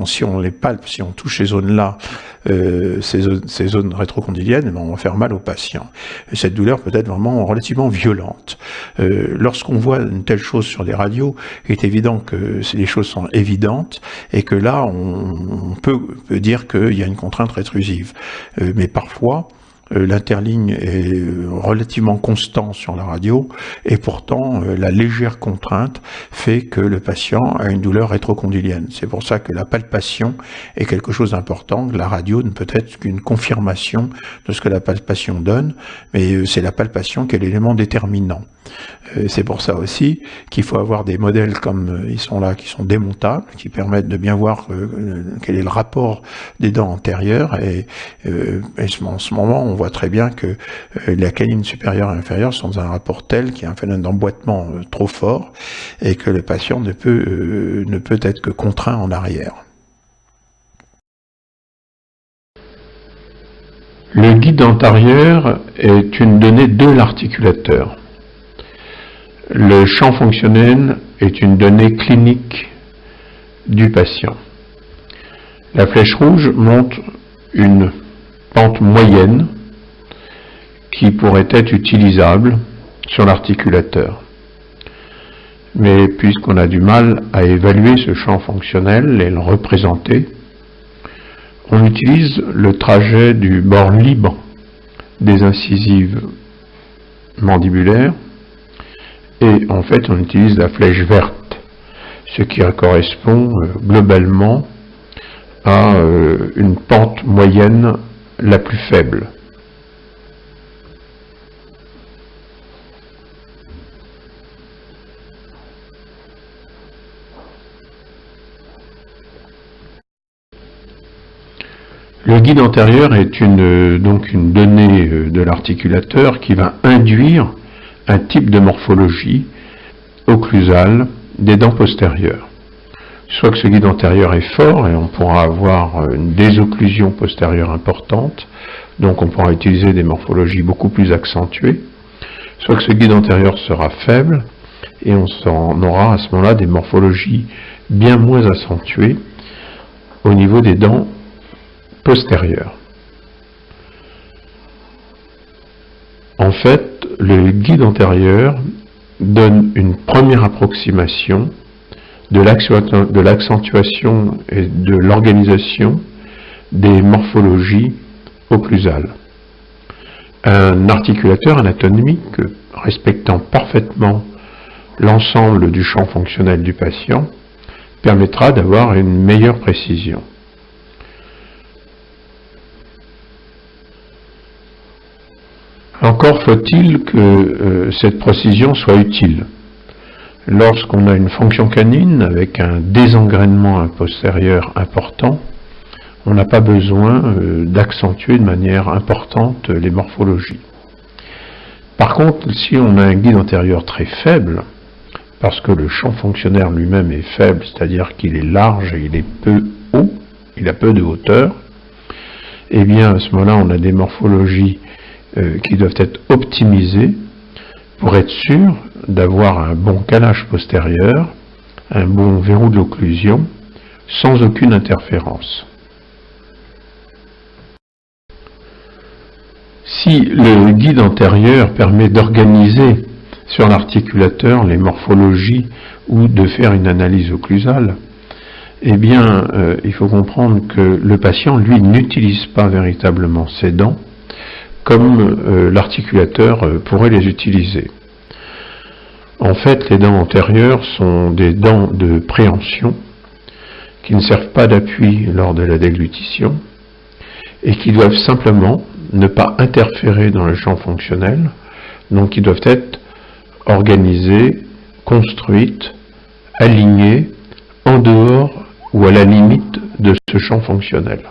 si on les palpe, si on touche ces zones-là, ces zones rétrocondyliennes, on va faire mal au patient. Et cette douleur peut être vraiment relativement violente. Lorsqu'on voit une telle chose sur des radios, il est évident que les choses sont évidentes, et que là, on peut dire qu'il y a une contrainte rétrusive. Mais parfois, l'interligne est relativement constant sur la radio, et pourtant la légère contrainte fait que le patient a une douleur rétrocondylienne. C'est pour ça que la palpation est quelque chose d'important. La radio ne peut être qu'une confirmation de ce que la palpation donne, mais c'est la palpation qui est l'élément déterminant. C'est pour ça aussi qu'il faut avoir des modèles comme ils sont là, qui sont démontables, qui permettent de bien voir quel est le rapport des dents antérieures, et en ce moment on voit très bien que la canine supérieure et inférieure sont dans un rapport tel qu'il y a un phénomène d'emboîtement trop fort et que le patient ne peut être que contraint en arrière. Le guide antérieur est une donnée de l'articulateur. Le champ fonctionnel est une donnée clinique du patient. La flèche rouge montre une pente moyenne qui pourrait être utilisable sur l'articulateur. Mais puisqu'on a du mal à évaluer ce champ fonctionnel et le représenter, on utilise le trajet du bord libre des incisives mandibulaires et en fait on utilise la flèche verte, ce qui correspond globalement à une pente moyenne la plus faible. Le guide antérieur est donc une donnée de l'articulateur qui va induire un type de morphologie occlusale des dents postérieures. Soit que ce guide antérieur est fort et on pourra avoir une désocclusion postérieure importante, donc on pourra utiliser des morphologies beaucoup plus accentuées, soit que ce guide antérieur sera faible et on aura à ce moment-là des morphologies bien moins accentuées au niveau des dents postérieures. En fait, le guide antérieur donne une première approximation de l'accentuation et de l'organisation des morphologies occlusales. Un articulateur anatomique respectant parfaitement l'ensemble du champ fonctionnel du patient permettra d'avoir une meilleure précision. Encore faut-il que cette précision soit utile. Lorsqu'on a une fonction canine avec un désengrainement postérieur important, on n'a pas besoin d'accentuer de manière importante les morphologies. Par contre, si on a un guide antérieur très faible, parce que le champ fonctionnel lui-même est faible, c'est-à-dire qu'il est large et il est peu haut, il a peu de hauteur, eh bien à ce moment-là on a des morphologies qui doivent être optimisées pour être sûr d'avoir un bon calage postérieur, un bon verrou de l'occlusion, sans aucune interférence. Si le guide antérieur permet d'organiser sur l'articulateur les morphologies ou de faire une analyse occlusale, eh bien, il faut comprendre que le patient, lui, n'utilise pas véritablement ses dents comme l'articulateur pourrait les utiliser. En fait, les dents antérieures sont des dents de préhension qui ne servent pas d'appui lors de la déglutition et qui doivent simplement ne pas interférer dans le champ fonctionnel, donc qui doivent être organisées, construites, alignées en dehors ou à la limite de ce champ fonctionnel.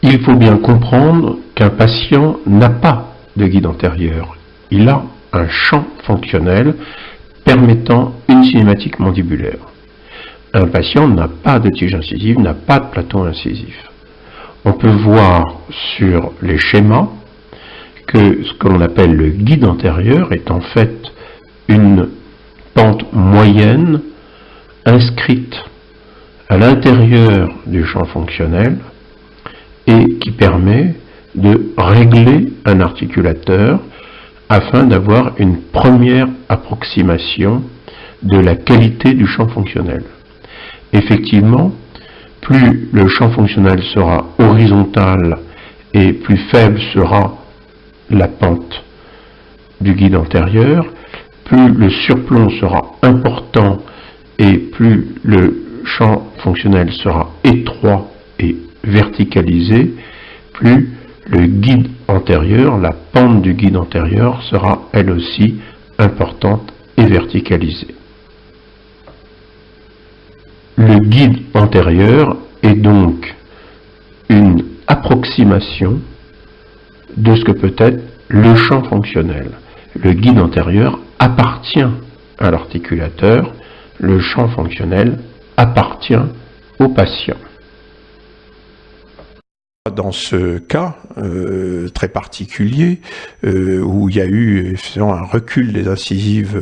Il faut bien comprendre qu'un patient n'a pas de guide antérieur. Il a un champ fonctionnel permettant une cinématique mandibulaire. Un patient n'a pas de tige incisive, n'a pas de plateau incisif. On peut voir sur les schémas que ce que l'on appelle le guide antérieur est en fait une pente moyenne inscrite à l'intérieur du champ fonctionnel et qui permet de régler un articulateur afin d'avoir une première approximation de la qualité du champ fonctionnel. Effectivement, plus le champ fonctionnel sera horizontal et plus faible sera la pente du guide antérieur, plus le surplomb sera important et plus le champ fonctionnel sera étroit et verticalisé, plus le guide antérieur, la pente du guide antérieur sera elle aussi importante et verticalisée. Le guide antérieur est donc une approximation de ce que peut être le champ fonctionnel. Le guide antérieur appartient à l'articulateur, le champ fonctionnel appartient au patient. Dans ce cas très particulier, où il y a eu un recul des incisives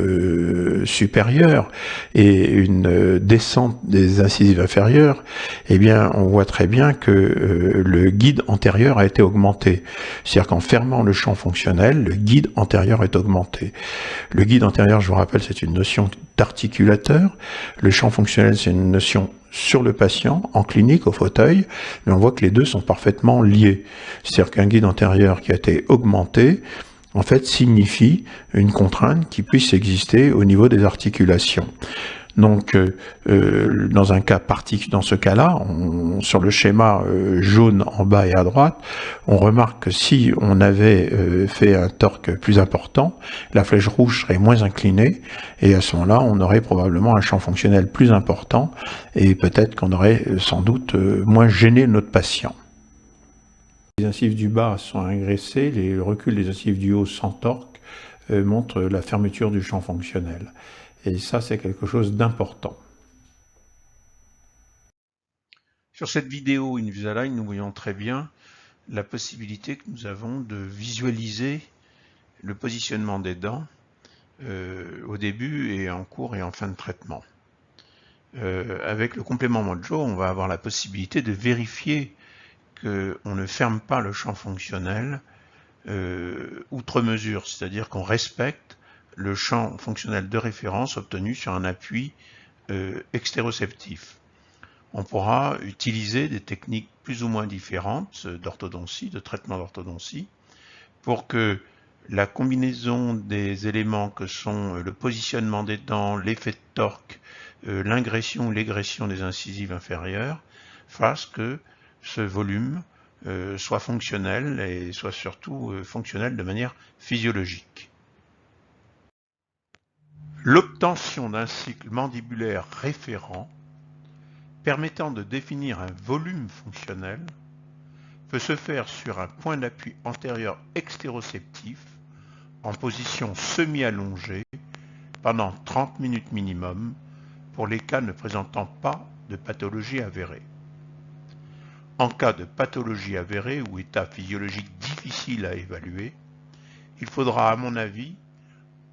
supérieures et une descente des incisives inférieures, eh bien, on voit très bien que le guide antérieur a été augmenté. C'est-à-dire qu'en fermant le champ fonctionnel, le guide antérieur est augmenté. Le guide antérieur, je vous rappelle, c'est une notion d'articulateur. Le champ fonctionnel, c'est une notion sur le patient, en clinique, au fauteuil, mais on voit que les deux sont parfaitement liés. C'est-à-dire qu'un guide antérieur qui a été augmenté, en fait, signifie une contrainte qui puisse exister au niveau des articulations. Donc, dans ce cas-là, sur le schéma jaune en bas et à droite, on remarque que si on avait fait un torque plus important, la flèche rouge serait moins inclinée, et à ce moment-là, on aurait probablement un champ fonctionnel plus important, et peut-être qu'on aurait sans doute moins gêné notre patient. Les incisives du bas sont agressées, le recul des incisives du haut sans torque montre la fermeture du champ fonctionnel. Et ça, c'est quelque chose d'important. Sur cette vidéo Invisalign, nous voyons très bien la possibilité que nous avons de visualiser le positionnement des dents au début et en cours et en fin de traitement. Avec le complément Mojo, on va avoir la possibilité de vérifier qu'on ne ferme pas le champ fonctionnel outre mesure, c'est-à-dire qu'on respecte le champ fonctionnel de référence obtenu sur un appui extéroceptif. On pourra utiliser des techniques plus ou moins différentes d'orthodontie, de traitement d'orthodontie, pour que la combinaison des éléments que sont le positionnement des dents, l'effet de torque, l'ingression ou l'égression des incisives inférieures, fasse que ce volume soit fonctionnel et soit surtout fonctionnel de manière physiologique. L'obtention d'un cycle mandibulaire référent permettant de définir un volume fonctionnel peut se faire sur un point d'appui antérieur extéroceptif en position semi-allongée pendant 30 minutes minimum pour les cas ne présentant pas de pathologie avérée. En cas de pathologie avérée ou état physiologique difficile à évaluer, il faudra à mon avis,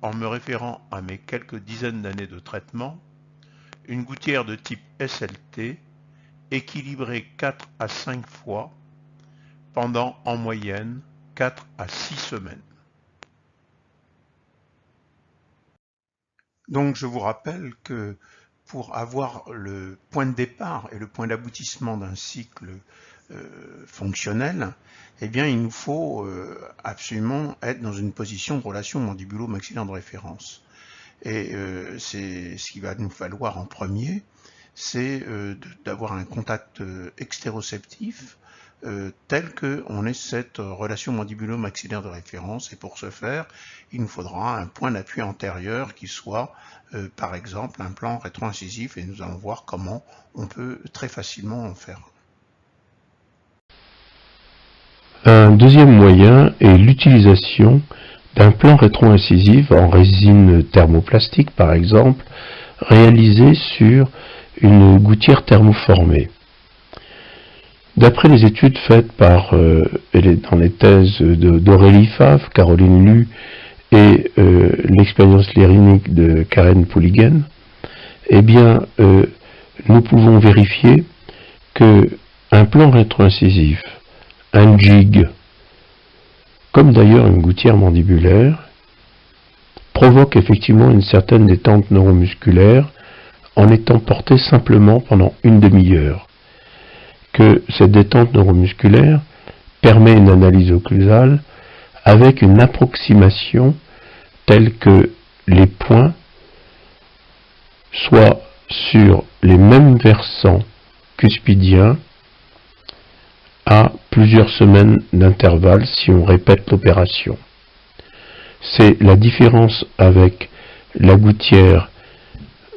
en me référant à mes quelques dizaines d'années de traitement, une gouttière de type SLT équilibrée 4 à 5 fois pendant en moyenne 4 à 6 semaines. Donc je vous rappelle que pour avoir le point de départ et le point d'aboutissement d'un cycle fonctionnel, eh bien il nous faut absolument être dans une position de relation mandibulo-maxillaire de référence. Et c'est ce qu'il va nous falloir en premier, c'est d'avoir un contact extéroceptif tel qu'on ait cette relation mandibulo-maxillaire de référence. Et pour ce faire, il nous faudra un point d'appui antérieur qui soit, par exemple, un plan rétro-incisif, et nous allons voir comment on peut très facilement en faire. Un deuxième moyen est l'utilisation d'un plan rétro-incisif en résine thermoplastique, par exemple, réalisé sur une gouttière thermoformée. D'après les études faites dans les thèses d'Aurélie Favre, Caroline Lu et l'expérience lérinique de Karen Pouligen, eh bien, nous pouvons vérifier que un plan rétro-incisif, un jig, comme d'ailleurs une gouttière mandibulaire, provoque effectivement une certaine détente neuromusculaire en étant porté simplement pendant une demi-heure. Que cette détente neuromusculaire permet une analyse occlusale avec une approximation telle que les points soient sur les mêmes versants cuspidiens à plusieurs semaines d'intervalle si on répète l'opération. C'est la différence avec la gouttière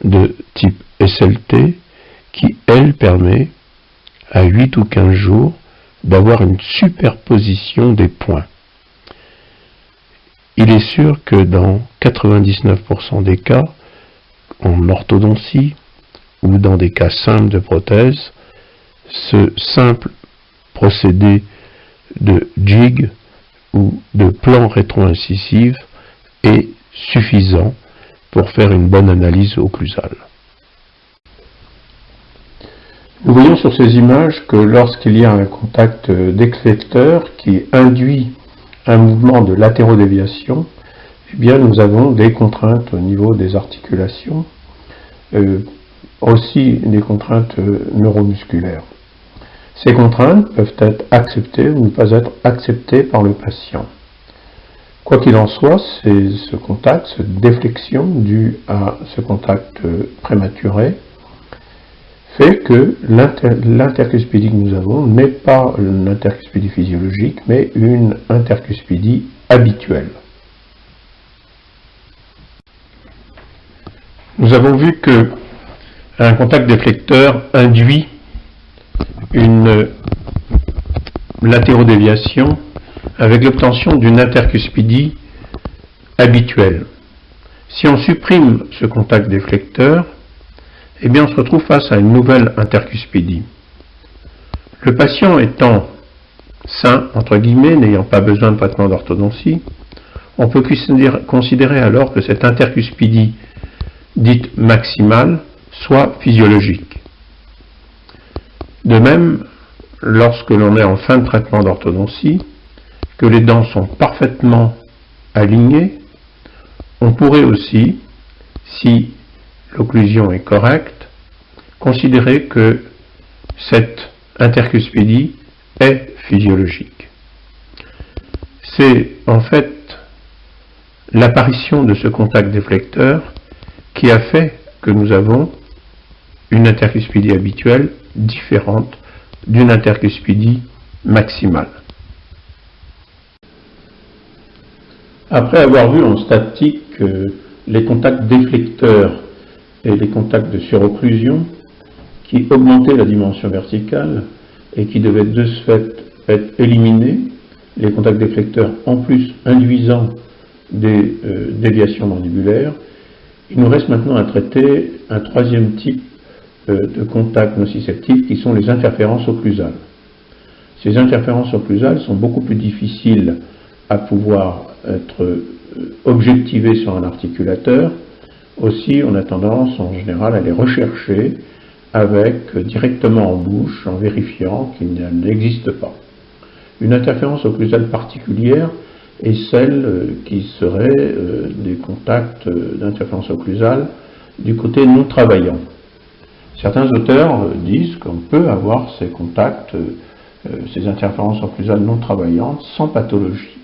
de type SLT qui, elle, permet à 8 ou 15 jours d'avoir une superposition des points. Il est sûr que dans 99% des cas, en orthodontie ou dans des cas simples de prothèse, ce simple procédé de jig ou de plan rétro-incisive est suffisant pour faire une bonne analyse occlusale. Nous voyons sur ces images que lorsqu'il y a un contact d'éclecteur qui induit un mouvement de latérodéviation, eh bien nous avons des contraintes au niveau des articulations, aussi des contraintes neuromusculaires. Ces contraintes peuvent être acceptées ou ne pas être acceptées par le patient. Quoi qu'il en soit, c'est ce contact, cette déflexion due à ce contact prématuré, fait que l'intercuspidie que nous avons n'est pas une intercuspidie physiologique, mais une intercuspidie habituelle. Nous avons vu que un contact déflecteur induit une latérodéviation avec l'obtention d'une intercuspidie habituelle. Si on supprime ce contact déflecteur, eh bien on se retrouve face à une nouvelle intercuspidie. Le patient étant sain, entre guillemets, n'ayant pas besoin de traitement d'orthodontie, on peut considérer alors que cette intercuspidie dite maximale soit physiologique. De même, lorsque l'on est en fin de traitement d'orthodontie, que les dents sont parfaitement alignées, on pourrait aussi, si l'occlusion est correcte, considérer que cette intercuspidie est physiologique. C'est en fait l'apparition de ce contact déflecteur qui a fait que nous avons une intercuspidie habituelle différente d'une intercuspidie maximale. Après avoir vu en statique les contacts déflecteurs et les contacts de surocclusion qui augmentaient la dimension verticale et qui devaient de ce fait être éliminés, les contacts déflecteurs en plus induisant des déviations mandibulaires, il nous reste maintenant à traiter un troisième type de contacts nociceptifs qui sont les interférences occlusales. Ces interférences occlusales sont beaucoup plus difficiles à pouvoir être objectivées sur un articulateur. Aussi, on a tendance en général à les rechercher directement en bouche, en vérifiant qu'ils n'existent pas. Une interférence occlusale particulière est celle qui serait des contacts d'interférence occlusale du côté non travaillant. Certains auteurs disent qu'on peut avoir ces contacts, ces interférences occlusales non travaillantes sans pathologie.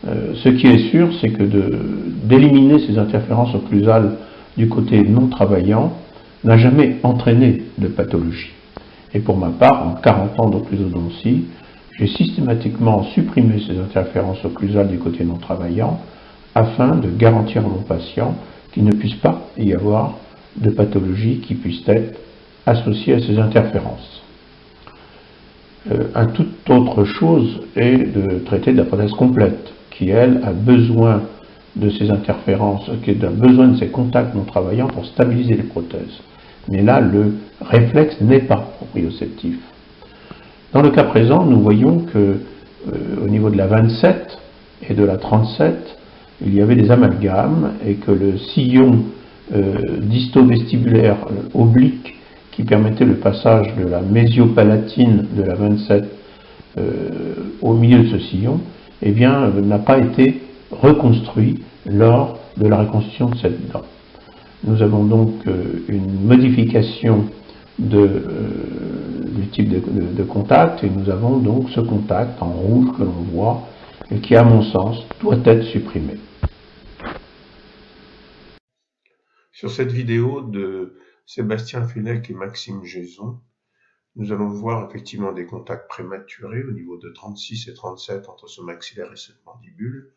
Ce qui est sûr, c'est que d'éliminer ces interférences occlusales du côté non travaillant n'a jamais entraîné de pathologie. Et pour ma part, en 40 ans d'occlusodontie, j'ai systématiquement supprimé ces interférences occlusales du côté non travaillant afin de garantir à mon patient qu'il ne puisse pas y avoir de pathologie qui puisse être associée à ces interférences. Une toute autre chose est de traiter de la prothèse complète, qui elle a besoin de ces interférences, qui a besoin de ces contacts non travaillants pour stabiliser les prothèses. Mais là, le réflexe n'est pas proprioceptif. Dans le cas présent, nous voyons que au niveau de la 27 et de la 37, il y avait des amalgames et que le sillon disto-vestibulaire oblique qui permettait le passage de la mésiopalatine de la 27 au milieu de ce sillon, eh bien, n'a pas été reconstruit lors de la reconstruction de cette dent. Nous avons donc une modification du type de contact et nous avons donc ce contact en rouge que l'on voit et qui, à mon sens, doit être supprimé. Sur cette vidéo de Sébastien Funec et Maxime Jaison, nous allons voir effectivement des contacts prématurés au niveau de 36 et 37 entre ce maxillaire et cette mandibule.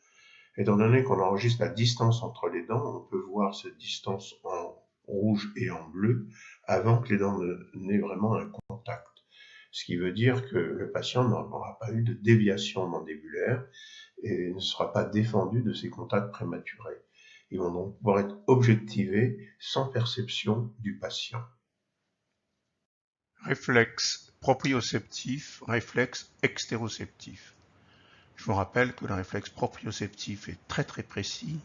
Étant donné qu'on enregistre la distance entre les dents, on peut voir cette distance en rouge et en bleu avant que les dents n'aient vraiment un contact. ce qui veut dire que le patient n'aura pas eu de déviation mandibulaire et ne sera pas défendu de ces contacts prématurés. Ils vont donc pouvoir être objectivés sans perception du patient. Réflexe proprioceptif, réflexe extéroceptif. Je vous rappelle que le réflexe proprioceptif est très précis.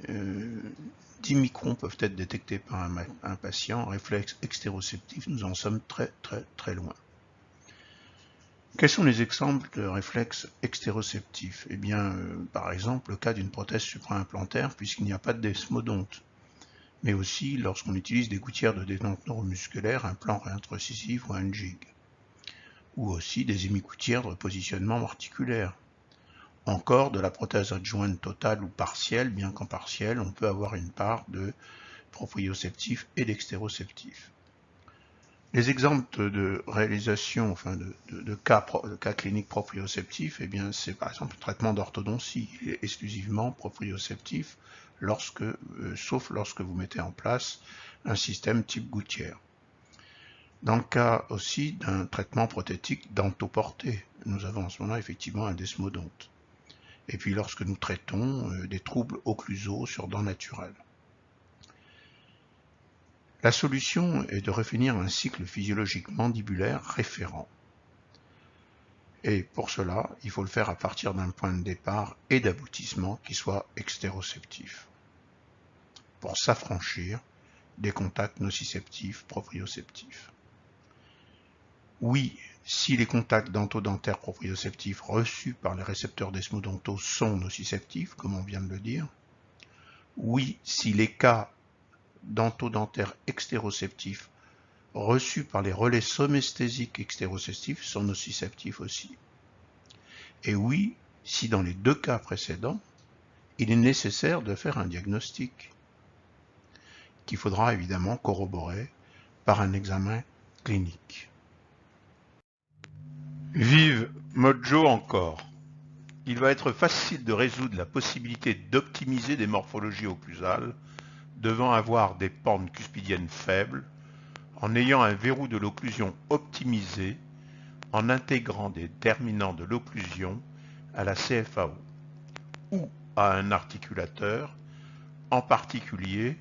10 microns peuvent être détectés par un patient. Réflexe extéroceptif, nous en sommes très loin. Quels sont les exemples de réflexes extéroceptifs? Eh bien, par exemple, le cas d'une prothèse supra-implantaire, puisqu'il n'y a pas de desmodonte, mais aussi lorsqu'on utilise des gouttières de détente neuromusculaire, un plan réintrocisif ou un jig, ou aussi des hémigouttières de repositionnement articulaire. Encore de la prothèse adjointe totale ou partielle, bien qu'en partielle, on peut avoir une part de proprioceptif et d'extéroceptif. Les exemples de réalisation, enfin de cas cliniques proprioceptifs, eh bien c'est par exemple le traitement d'orthodontie. Il est exclusivement proprioceptif sauf lorsque vous mettez en place un système type gouttière. Dans le cas aussi d'un traitement prothétique dentoporté, nous avons en ce moment effectivement un desmodonte. Et puis lorsque nous traitons des troubles occlusaux sur dents naturelles. La solution est de définir un cycle physiologique mandibulaire référent. Et pour cela, il faut le faire à partir d'un point de départ et d'aboutissement qui soit extéroceptif, pour s'affranchir des contacts nociceptifs proprioceptifs. Oui, si les contacts dento-dentaires proprioceptifs reçus par les récepteurs desmodontaux sont nociceptifs, comme on vient de le dire. Oui, si les cas dento-dentaires extéroceptifs reçus par les relais somesthésiques extéroceptifs sont nociceptifs aussi. Et oui, si dans les deux cas précédents, il est nécessaire de faire un diagnostic, qu'il faudra évidemment corroborer par un examen clinique. Vive Mojo encore. Il va être facile de résoudre la possibilité d'optimiser des morphologies occlusales devant avoir des pentes cuspidiennes faibles, en ayant un verrou de l'occlusion optimisé, en intégrant des déterminants de l'occlusion à la CFAO ou à un articulateur, en particulier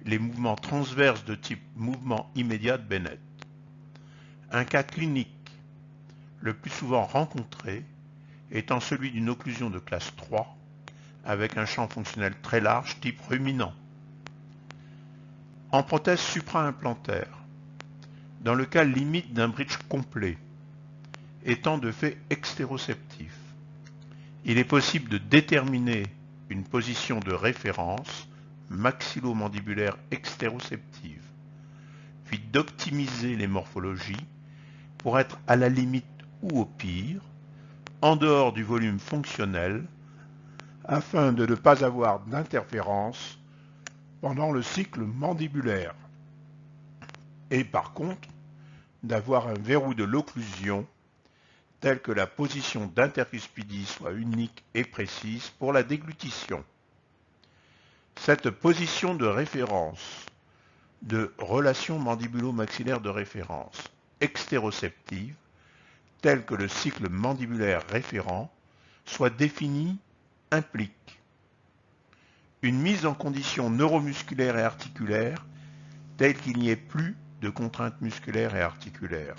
les mouvements transverses de type mouvement immédiat de Bennett. Un cas clinique le plus souvent rencontré étant celui d'une occlusion de classe 3 avec un champ fonctionnel très large type ruminant. En prothèse supra-implantaire, dans le cas limite d'un bridge complet, étant de fait extéroceptif, il est possible de déterminer une position de référence maxillo-mandibulaire extéroceptive, puis d'optimiser les morphologies pour être à la limite ou au pire, en dehors du volume fonctionnel, afin de ne pas avoir d'interférence pendant le cycle mandibulaire, et par contre, d'avoir un verrou de l'occlusion tel que la position d'intercuspidie soit unique et précise pour la déglutition. Cette position de référence, de relation mandibulo-maxillaire de référence extéroceptive, telle que le cycle mandibulaire référent, soit définie, implique une mise en condition neuromusculaire et articulaire telle qu'il n'y ait plus de contraintes musculaires et articulaires.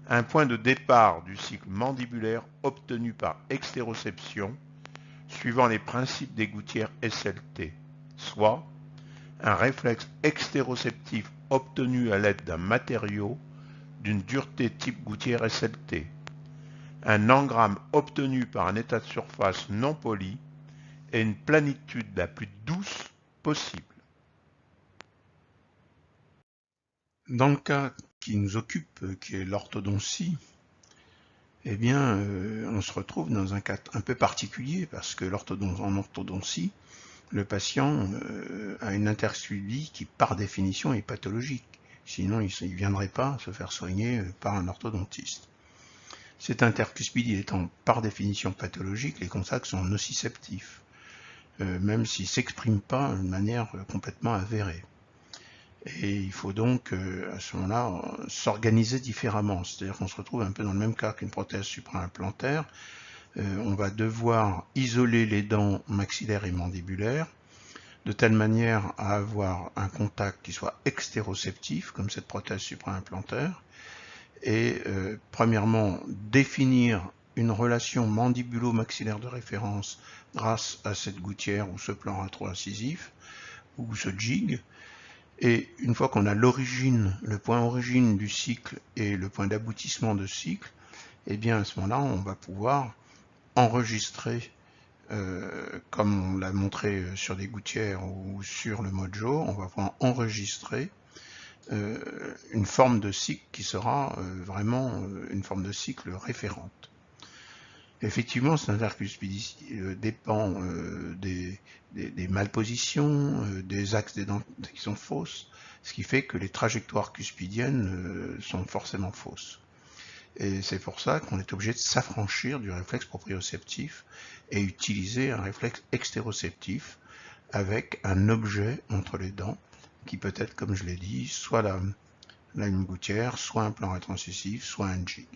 Un point de départ du cycle mandibulaire obtenu par extéroception suivant les principes des gouttières SLT, soit un réflexe extéroceptif obtenu à l'aide d'un matériau d'une dureté type gouttière SLT, un engramme obtenu par un état de surface non poli et une planitude la plus douce possible. Dans le cas qui nous occupe, qui est l'orthodontie, eh bien, on se retrouve dans un cas un peu particulier parce que en orthodontie, le patient a une intercuspidie qui, par définition, est pathologique. Sinon, il ne viendrait pas se faire soigner par un orthodontiste. Cette intercuspidie étant par définition pathologique, les contacts sont nociceptifs, même s'ils ne s'expriment pas de manière complètement avérée. Et il faut donc à ce moment-là s'organiser différemment. C'est-à-dire qu'on se retrouve un peu dans le même cas qu'une prothèse supraimplantaire. On va devoir isoler les dents maxillaires et mandibulaires de telle manière à avoir un contact qui soit extéroceptif, comme cette prothèse supraimplantaire, et premièrement définir une relation mandibulo-maxillaire de référence grâce à cette gouttière ou ce plan rétro-incisif ou ce jig. Et une fois qu'on a l'origine, le point origine du cycle et le point d'aboutissement de cycle, et bien à ce moment-là, on va pouvoir enregistrer, comme on l'a montré sur des gouttières ou sur le Mojo, on va pouvoir enregistrer une forme de cycle qui sera vraiment une forme de cycle référente. Effectivement, cette intercuspidie dépend des malpositions, des axes des dents qui sont fausses, ce qui fait que les trajectoires cuspidiennes sont forcément fausses. Et c'est pour ça qu'on est obligé de s'affranchir du réflexe proprioceptif et utiliser un réflexe extéroceptif avec un objet entre les dents qui peut être, comme je l'ai dit, soit une gouttière, soit un plan rétro-incisif, soit un jig.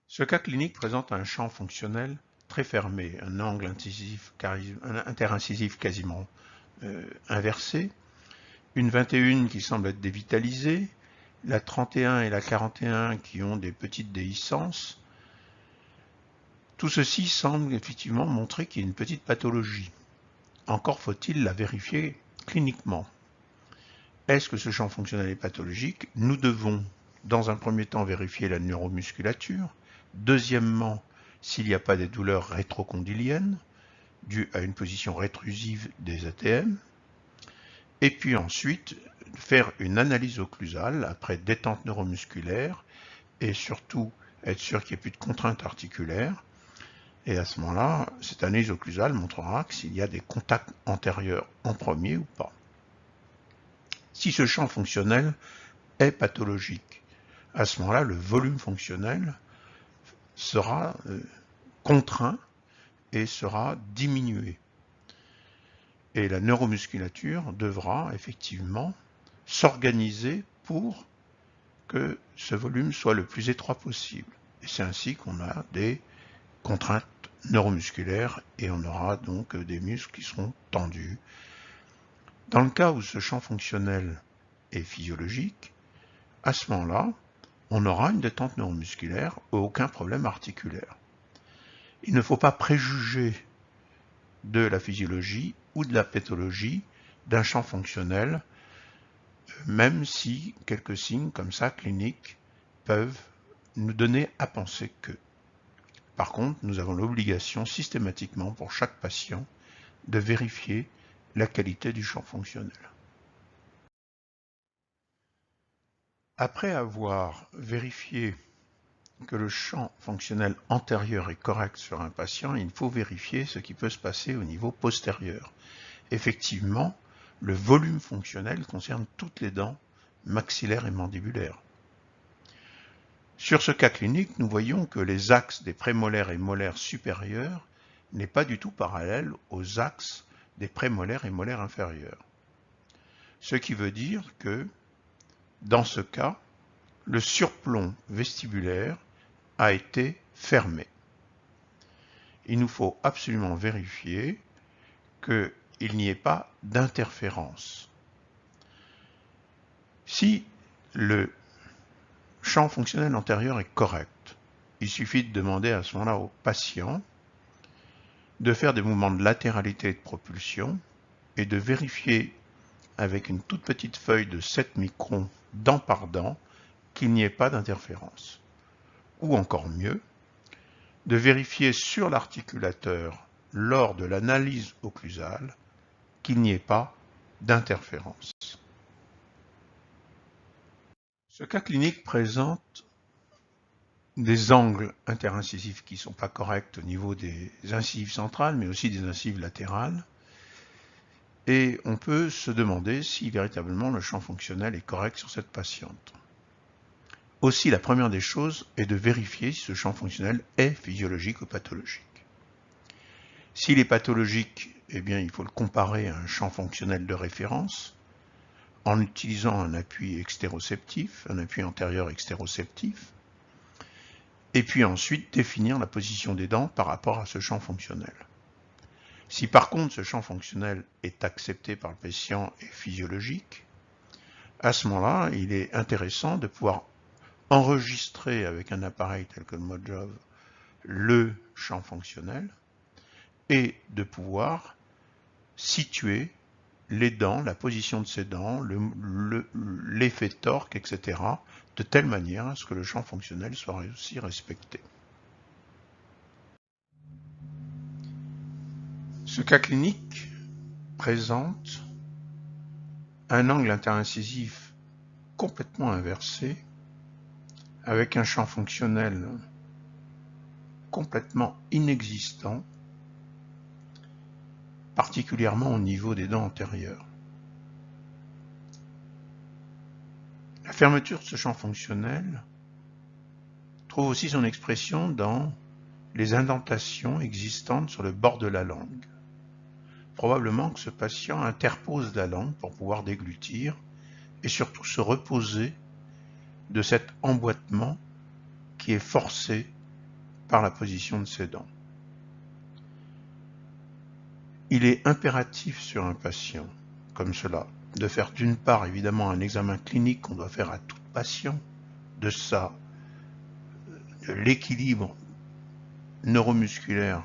Ce cas clinique présente un champ fonctionnel très fermé, un angle interincisif quasiment inversé, une 21 qui semble être dévitalisée, la 31 et la 41 qui ont des petites déhiscences. Tout ceci semble effectivement montrer qu'il y a une petite pathologie. Encore faut-il la vérifier cliniquement. Est-ce que ce champ fonctionnel est pathologique? Nous devons, dans un premier temps, vérifier la neuromusculature. Deuxièmement, s'il n'y a pas des douleurs rétrocondyliennes, dues à une position rétrusive des ATM. Et puis ensuite, faire une analyse occlusale après détente neuromusculaire et surtout être sûr qu'il n'y ait plus de contrainte articulaire. Et à ce moment-là, cette analyse occlusale montrera s'il y a des contacts antérieurs en premier ou pas. Si ce champ fonctionnel est pathologique, à ce moment-là, le volume fonctionnel sera contraint et sera diminué. Et la neuromusculature devra effectivement s'organiser pour que ce volume soit le plus étroit possible. Et c'est ainsi qu'on a des contraintes neuromusculaires et on aura donc des muscles qui seront tendus. Dans le cas où ce champ fonctionnel est physiologique, à ce moment-là, on aura une détente neuromusculaire et aucun problème articulaire. Il ne faut pas préjuger de la physiologie ou de la pathologie d'un champ fonctionnel, même si quelques signes comme ça cliniques peuvent nous donner à penser que. Par contre, nous avons l'obligation systématiquement pour chaque patient de vérifier la qualité du champ fonctionnel. Après avoir vérifié que le champ fonctionnel antérieur est correct sur un patient, il faut vérifier ce qui peut se passer au niveau postérieur. Effectivement, le volume fonctionnel concerne toutes les dents maxillaires et mandibulaires. Sur ce cas clinique, nous voyons que les axes des prémolaires et molaires supérieurs n'est pas du tout parallèle aux axes des prémolaires et molaires inférieurs. Ce qui veut dire que, dans ce cas, le surplomb vestibulaire a été fermé. Il nous faut absolument vérifier qu'il n'y ait pas d'interférence. Si le champ fonctionnel antérieur est correct, il suffit de demander à ce moment-là au patient de faire des mouvements de latéralité et de propulsion et de vérifier avec une toute petite feuille de 7 microns dent par dent qu'il n'y ait pas d'interférence. Ou encore mieux, de vérifier sur l'articulateur lors de l'analyse occlusale qu'il n'y ait pas d'interférence. Ce cas clinique présente des angles interincisifs qui ne sont pas corrects au niveau des incisives centrales, mais aussi des incisives latérales. Et on peut se demander si véritablement le champ fonctionnel est correct sur cette patiente. Aussi, la première des choses est de vérifier si ce champ fonctionnel est physiologique ou pathologique. S'il est pathologique, eh bien, il faut le comparer à un champ fonctionnel de référence en utilisant un appui extéroceptif, un appui antérieur extéroceptif, et puis ensuite définir la position des dents par rapport à ce champ fonctionnel. Si par contre ce champ fonctionnel est accepté par le patient et physiologique, à ce moment-là, il est intéressant de pouvoir enregistrer avec un appareil tel que le Modjov le champ fonctionnel et de pouvoir situer les dents, la position de ces dents, l'effet torque, etc., de telle manière à ce que le champ fonctionnel soit aussi respecté. Ce cas clinique présente un angle interincisif complètement inversé, avec un champ fonctionnel complètement inexistant, particulièrement au niveau des dents antérieures. La fermeture de ce champ fonctionnel trouve aussi son expression dans les indentations existantes sur le bord de la langue. Probablement que ce patient interpose la langue pour pouvoir déglutir et surtout se reposer de cet emboîtement qui est forcé par la position de ses dents. Il est impératif sur un patient comme cela de faire d'une part évidemment un examen clinique qu'on doit faire à tout patient de l'équilibre neuromusculaire,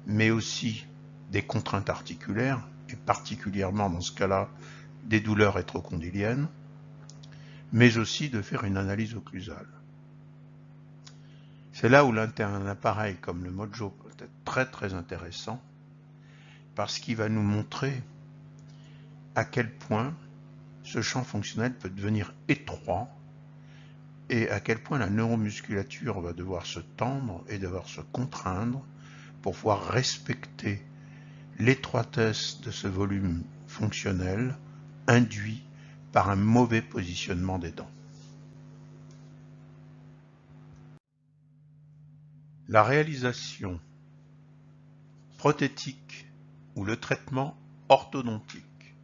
mais aussi des contraintes articulaires, et particulièrement dans ce cas-là des douleurs rétrocondyliennes, mais aussi de faire une analyse occlusale. C'est là où un appareil comme le Modjo peut être très très intéressant, parce qu'il va nous montrer à quel point ce champ fonctionnel peut devenir étroit et à quel point la neuromusculature va devoir se tendre et devoir se contraindre pour pouvoir respecter l'étroitesse de ce volume fonctionnel induit par un mauvais positionnement des dents. La réalisation prothétique ou le traitement orthodontique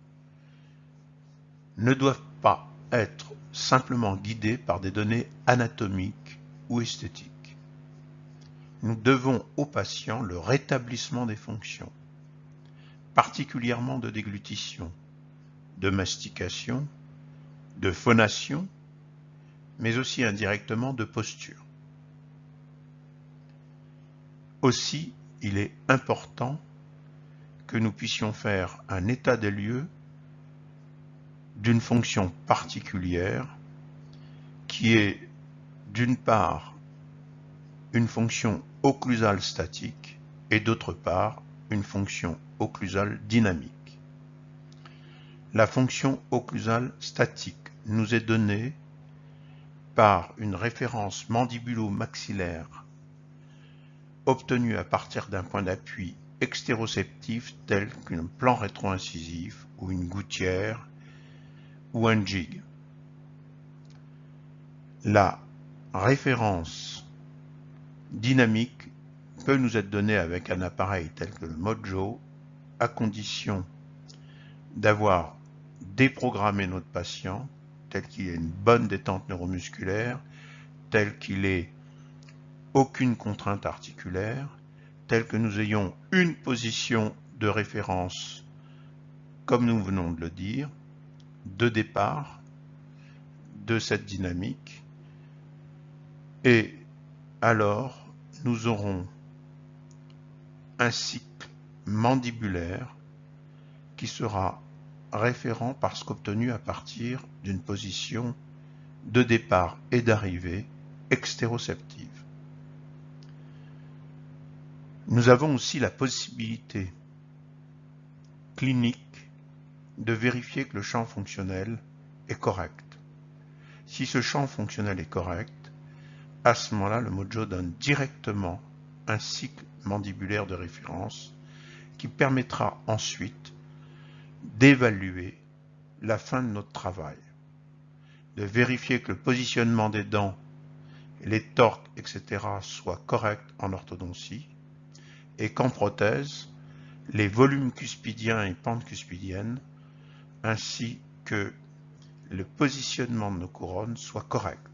ne doivent pas être simplement guidés par des données anatomiques ou esthétiques. Nous devons au patient le rétablissement des fonctions, particulièrement de déglutition, de mastication, de phonation, mais aussi indirectement de posture. Aussi, il est important que nous puissions faire un état des lieux d'une fonction particulière qui est d'une part une fonction occlusale statique et d'autre part une fonction occlusale dynamique. La fonction occlusale statique nous est donnée par une référence mandibulo-maxillaire obtenue à partir d'un point d'appui extéroceptif tel qu'un plan rétro-incisif ou une gouttière ou un jig. La référence dynamique peut nous être donnée avec un appareil tel que le Modjo, à condition d'avoir déprogrammé notre patient, tel qu'il ait une bonne détente neuromusculaire, tel qu'il ait aucune contrainte articulaire, tel que nous ayons une position de référence, comme nous venons de le dire, de départ de cette dynamique, et alors nous aurons un cycle mandibulaire qui sera référent parce qu'obtenu à partir d'une position de départ et d'arrivée extéroceptive. Nous avons aussi la possibilité clinique de vérifier que le champ fonctionnel est correct. Si ce champ fonctionnel est correct, à ce moment-là, le Modjo donne directement un cycle mandibulaire de référence qui permettra ensuite d'évaluer la fin de notre travail, de vérifier que le positionnement des dents, les torques, etc. soient corrects en orthodontie, et qu'en prothèse, les volumes cuspidiens et pentes cuspidiennes, ainsi que le positionnement de nos couronnes soient corrects.